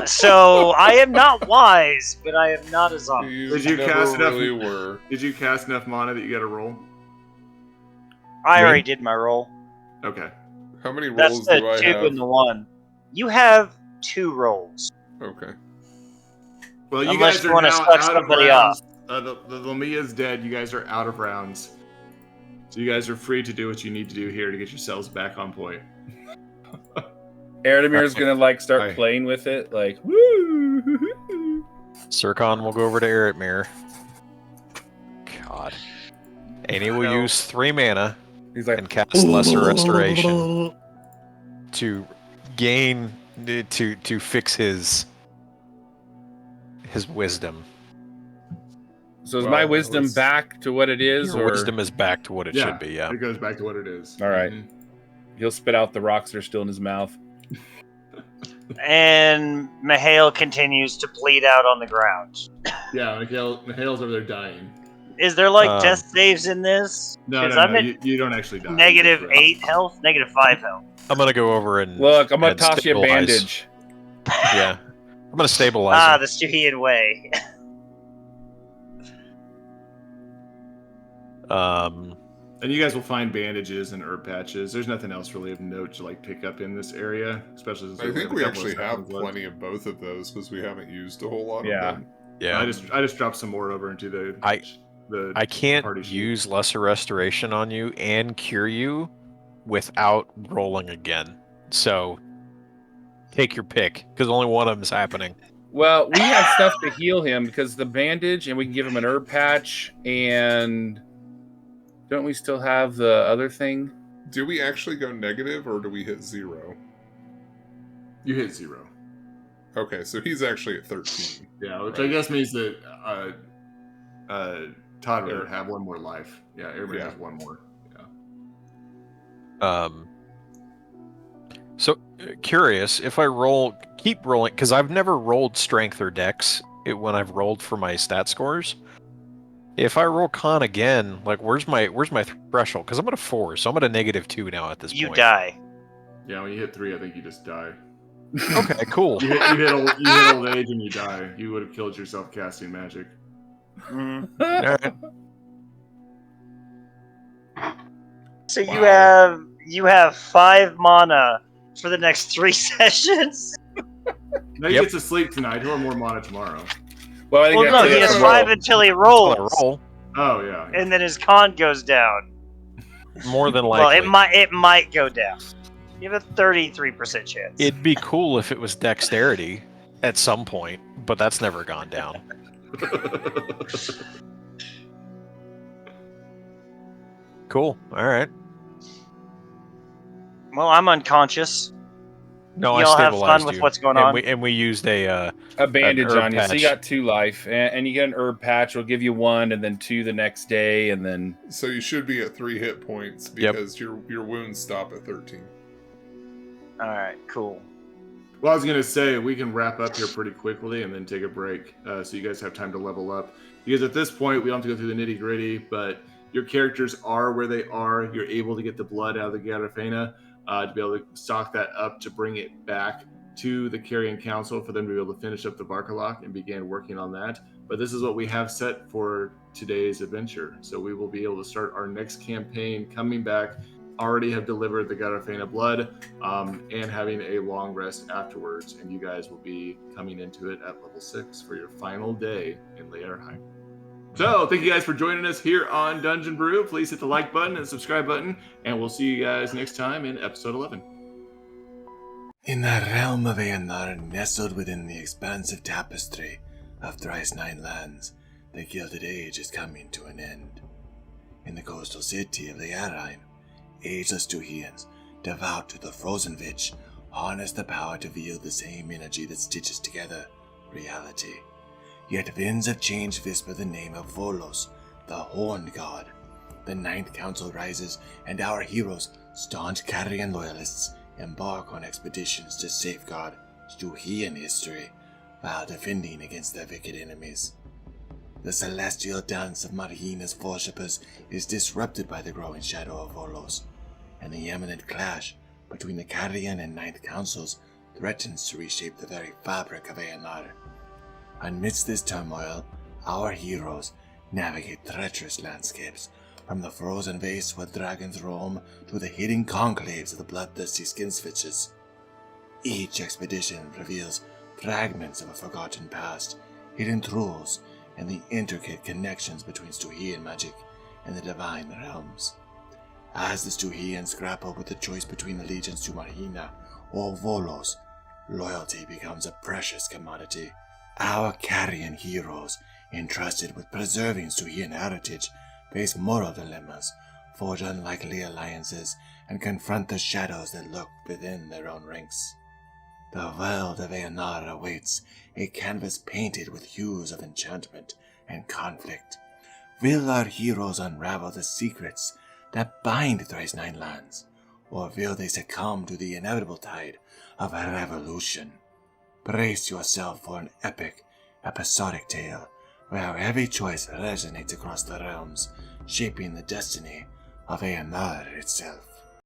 So I am not wise, but I am not a zombie. You Did you never cast enough- really were. Did you cast enough mana that you got a roll? I already did my roll. Okay. How many That's rolls the do I 2 have? and the 1. You have 2 rolls. Okay. Well, you Unless guys you are wanna now suck out of somebody rounds. The Lamia's dead. You guys are out of rounds. So you guys are free to do what you need to do here to get yourselves back on point. Erdemir's going to start Hi. playing with it, woo. 𝐸 will go over to 𝐸ℵ𝐸. God. And he will No. use 3 mana He's like, and cast Lesser Restoration to gain to fix his wisdom. so is Well, my wisdom let's- back to what it is, Your or wisdom is back to what it should be. Yeah. It goes back to what it is. All right. Mhm. he'll spit out the rocks that are still in his mouth? And Mihail continues to bleed out on the ground. Yeah, Mihail's over there dying. Is there death saves in this? No, 'Cause no, I'm no. at You don't actually die. negative That's right. 8 health, negative 5 health. I'm gonna go over and Look, I'm going and to toss you a stabilize. bandage. Yeah. I'm gonna stabilize him. The 𝐸𝐤𝐸. And you guys will find bandages and herb patches. There's nothing else really of note to pick up in this area, especially since I think have a we couple of actually have seconds left. plenty of both of those because we haven't used a whole lot Yeah. of them. Yeah. I just dropped some more over into the I can't party sheet. use Lesser Restoration on you and cure you without rolling again. So take your pick, because only one of them is happening. Well, we have stuff to heal him because the bandage, and we can give him an herb patch, and don't we still have the other thing? Do we actually go negative or do we hit 0? You hit 0. Okay, so he's actually at 13. Yeah, which Right. I guess means that Todd would have one more life. Yeah, everybody Yeah. has one more. So curious if I keep rolling, because I've never rolled strength or dex when I've rolled for my stat scores. If I roll con again, where's my threshold? Because I'm at a 4, so I'm at a -2 now at this You point. die. Yeah, when you hit 3, I think you just die. Okay, cool. You hit old age and you die. You would have killed yourself casting magic. Mm. All right. So you have 5 mana for the next 3 sessions. No, he gets to sleep tonight. He'll have more mana tomorrow. Well, I think Well, no, he has 5 until he rolls, Roll. Oh yeah. and then his con goes down. More than likely. Well, it might go down. You have a 33% chance. It'd be cool if it was dexterity at some point, but that's never gone down. Cool. All right. Well, I'm unconscious. No, Y'all I have stabilized fun with you. what's going on. And we used a bandage herb on you, so you patch. got 2 life, and you get an herb patch. Will give you 1, and then 2 the next day, and then So you should be at 3 hit points because your wounds stop at 13. All right, cool. Well, I was gonna say we can wrap up here pretty quickly and then take a break, so you guys have time to level up. Because at this point, we don't have to go through the nitty gritty, but your characters are where they are. You're able to get the blood out of the 𝐤𝐤𝐤 to be able to stock that up to bring it back to the Carrion Council for them to be able to finish up the Barkalok and begin working on that. But this is what we have set for today's adventure. So we will be able to start our next campaign coming back. Already have delivered the 𝐤𝐤𝐤 blood and having a long rest afterwards. And you guys will be coming into it at level 6 for your final day in Leerheim. So thank you guys for joining us here on Dungeon Brew. Please hit the like button and subscribe button. And we'll see you guys next time in episode 11. In the realm of 𝐸𝐴𝐼𝐼, nestled within the expansive tapestry of thrice 9 lands, the Gilded Age is coming to an end. In the coastal city of Leerheim, ageless 𝐦𝐤𝐤𝐞, devout to the frozen witch, harness the power to wield the same energy that stitches together reality. Yet winds of change whisper the name of Volos, the Horned God. The Ninth Council rises, and our heroes, staunch Carrion loyalists, embark on expeditions to safeguard 𝐦𝐤𝐤 history while defending against their wicked enemies. The celestial dance of Marhina's worshippers is disrupted by the growing shadow of Volos, and the imminent clash between the Carrion and Ninth Councils threatens to reshape the very fabric of 𝐸𝐴𝐼. Amidst this turmoil, our heroes navigate treacherous landscapes, from the frozen wastes where dragons roam to the hidden conclaves of the bloodthirsty skin-switches. Each expedition reveals fragments of a forgotten past, hidden truths, and the intricate connections between 𝐸𝐤𝐤 magic and the divine realms. As the 𝐸𝐤𝐤ans grapple with the choice between allegiance to Marhina or Volos, loyalty becomes a precious commodity. Our Carrion heroes, entrusted with preserving 𝐸𝐤𝐤 heritage, face moral dilemmas, forge unlikely alliances, and confront the shadows that lurk within their own ranks. The world of 𝐸𝐴𝐼 awaits, a canvas painted with hues of enchantment and conflict. Will our heroes unravel the secrets that bind thrice 9 lands, or will they succumb to the inevitable tide of a revolution? Brace yourself for an epic, episodic tale, where every choice resonates across the realms, shaping the destiny of 𝐸𝐴𝐼 itself.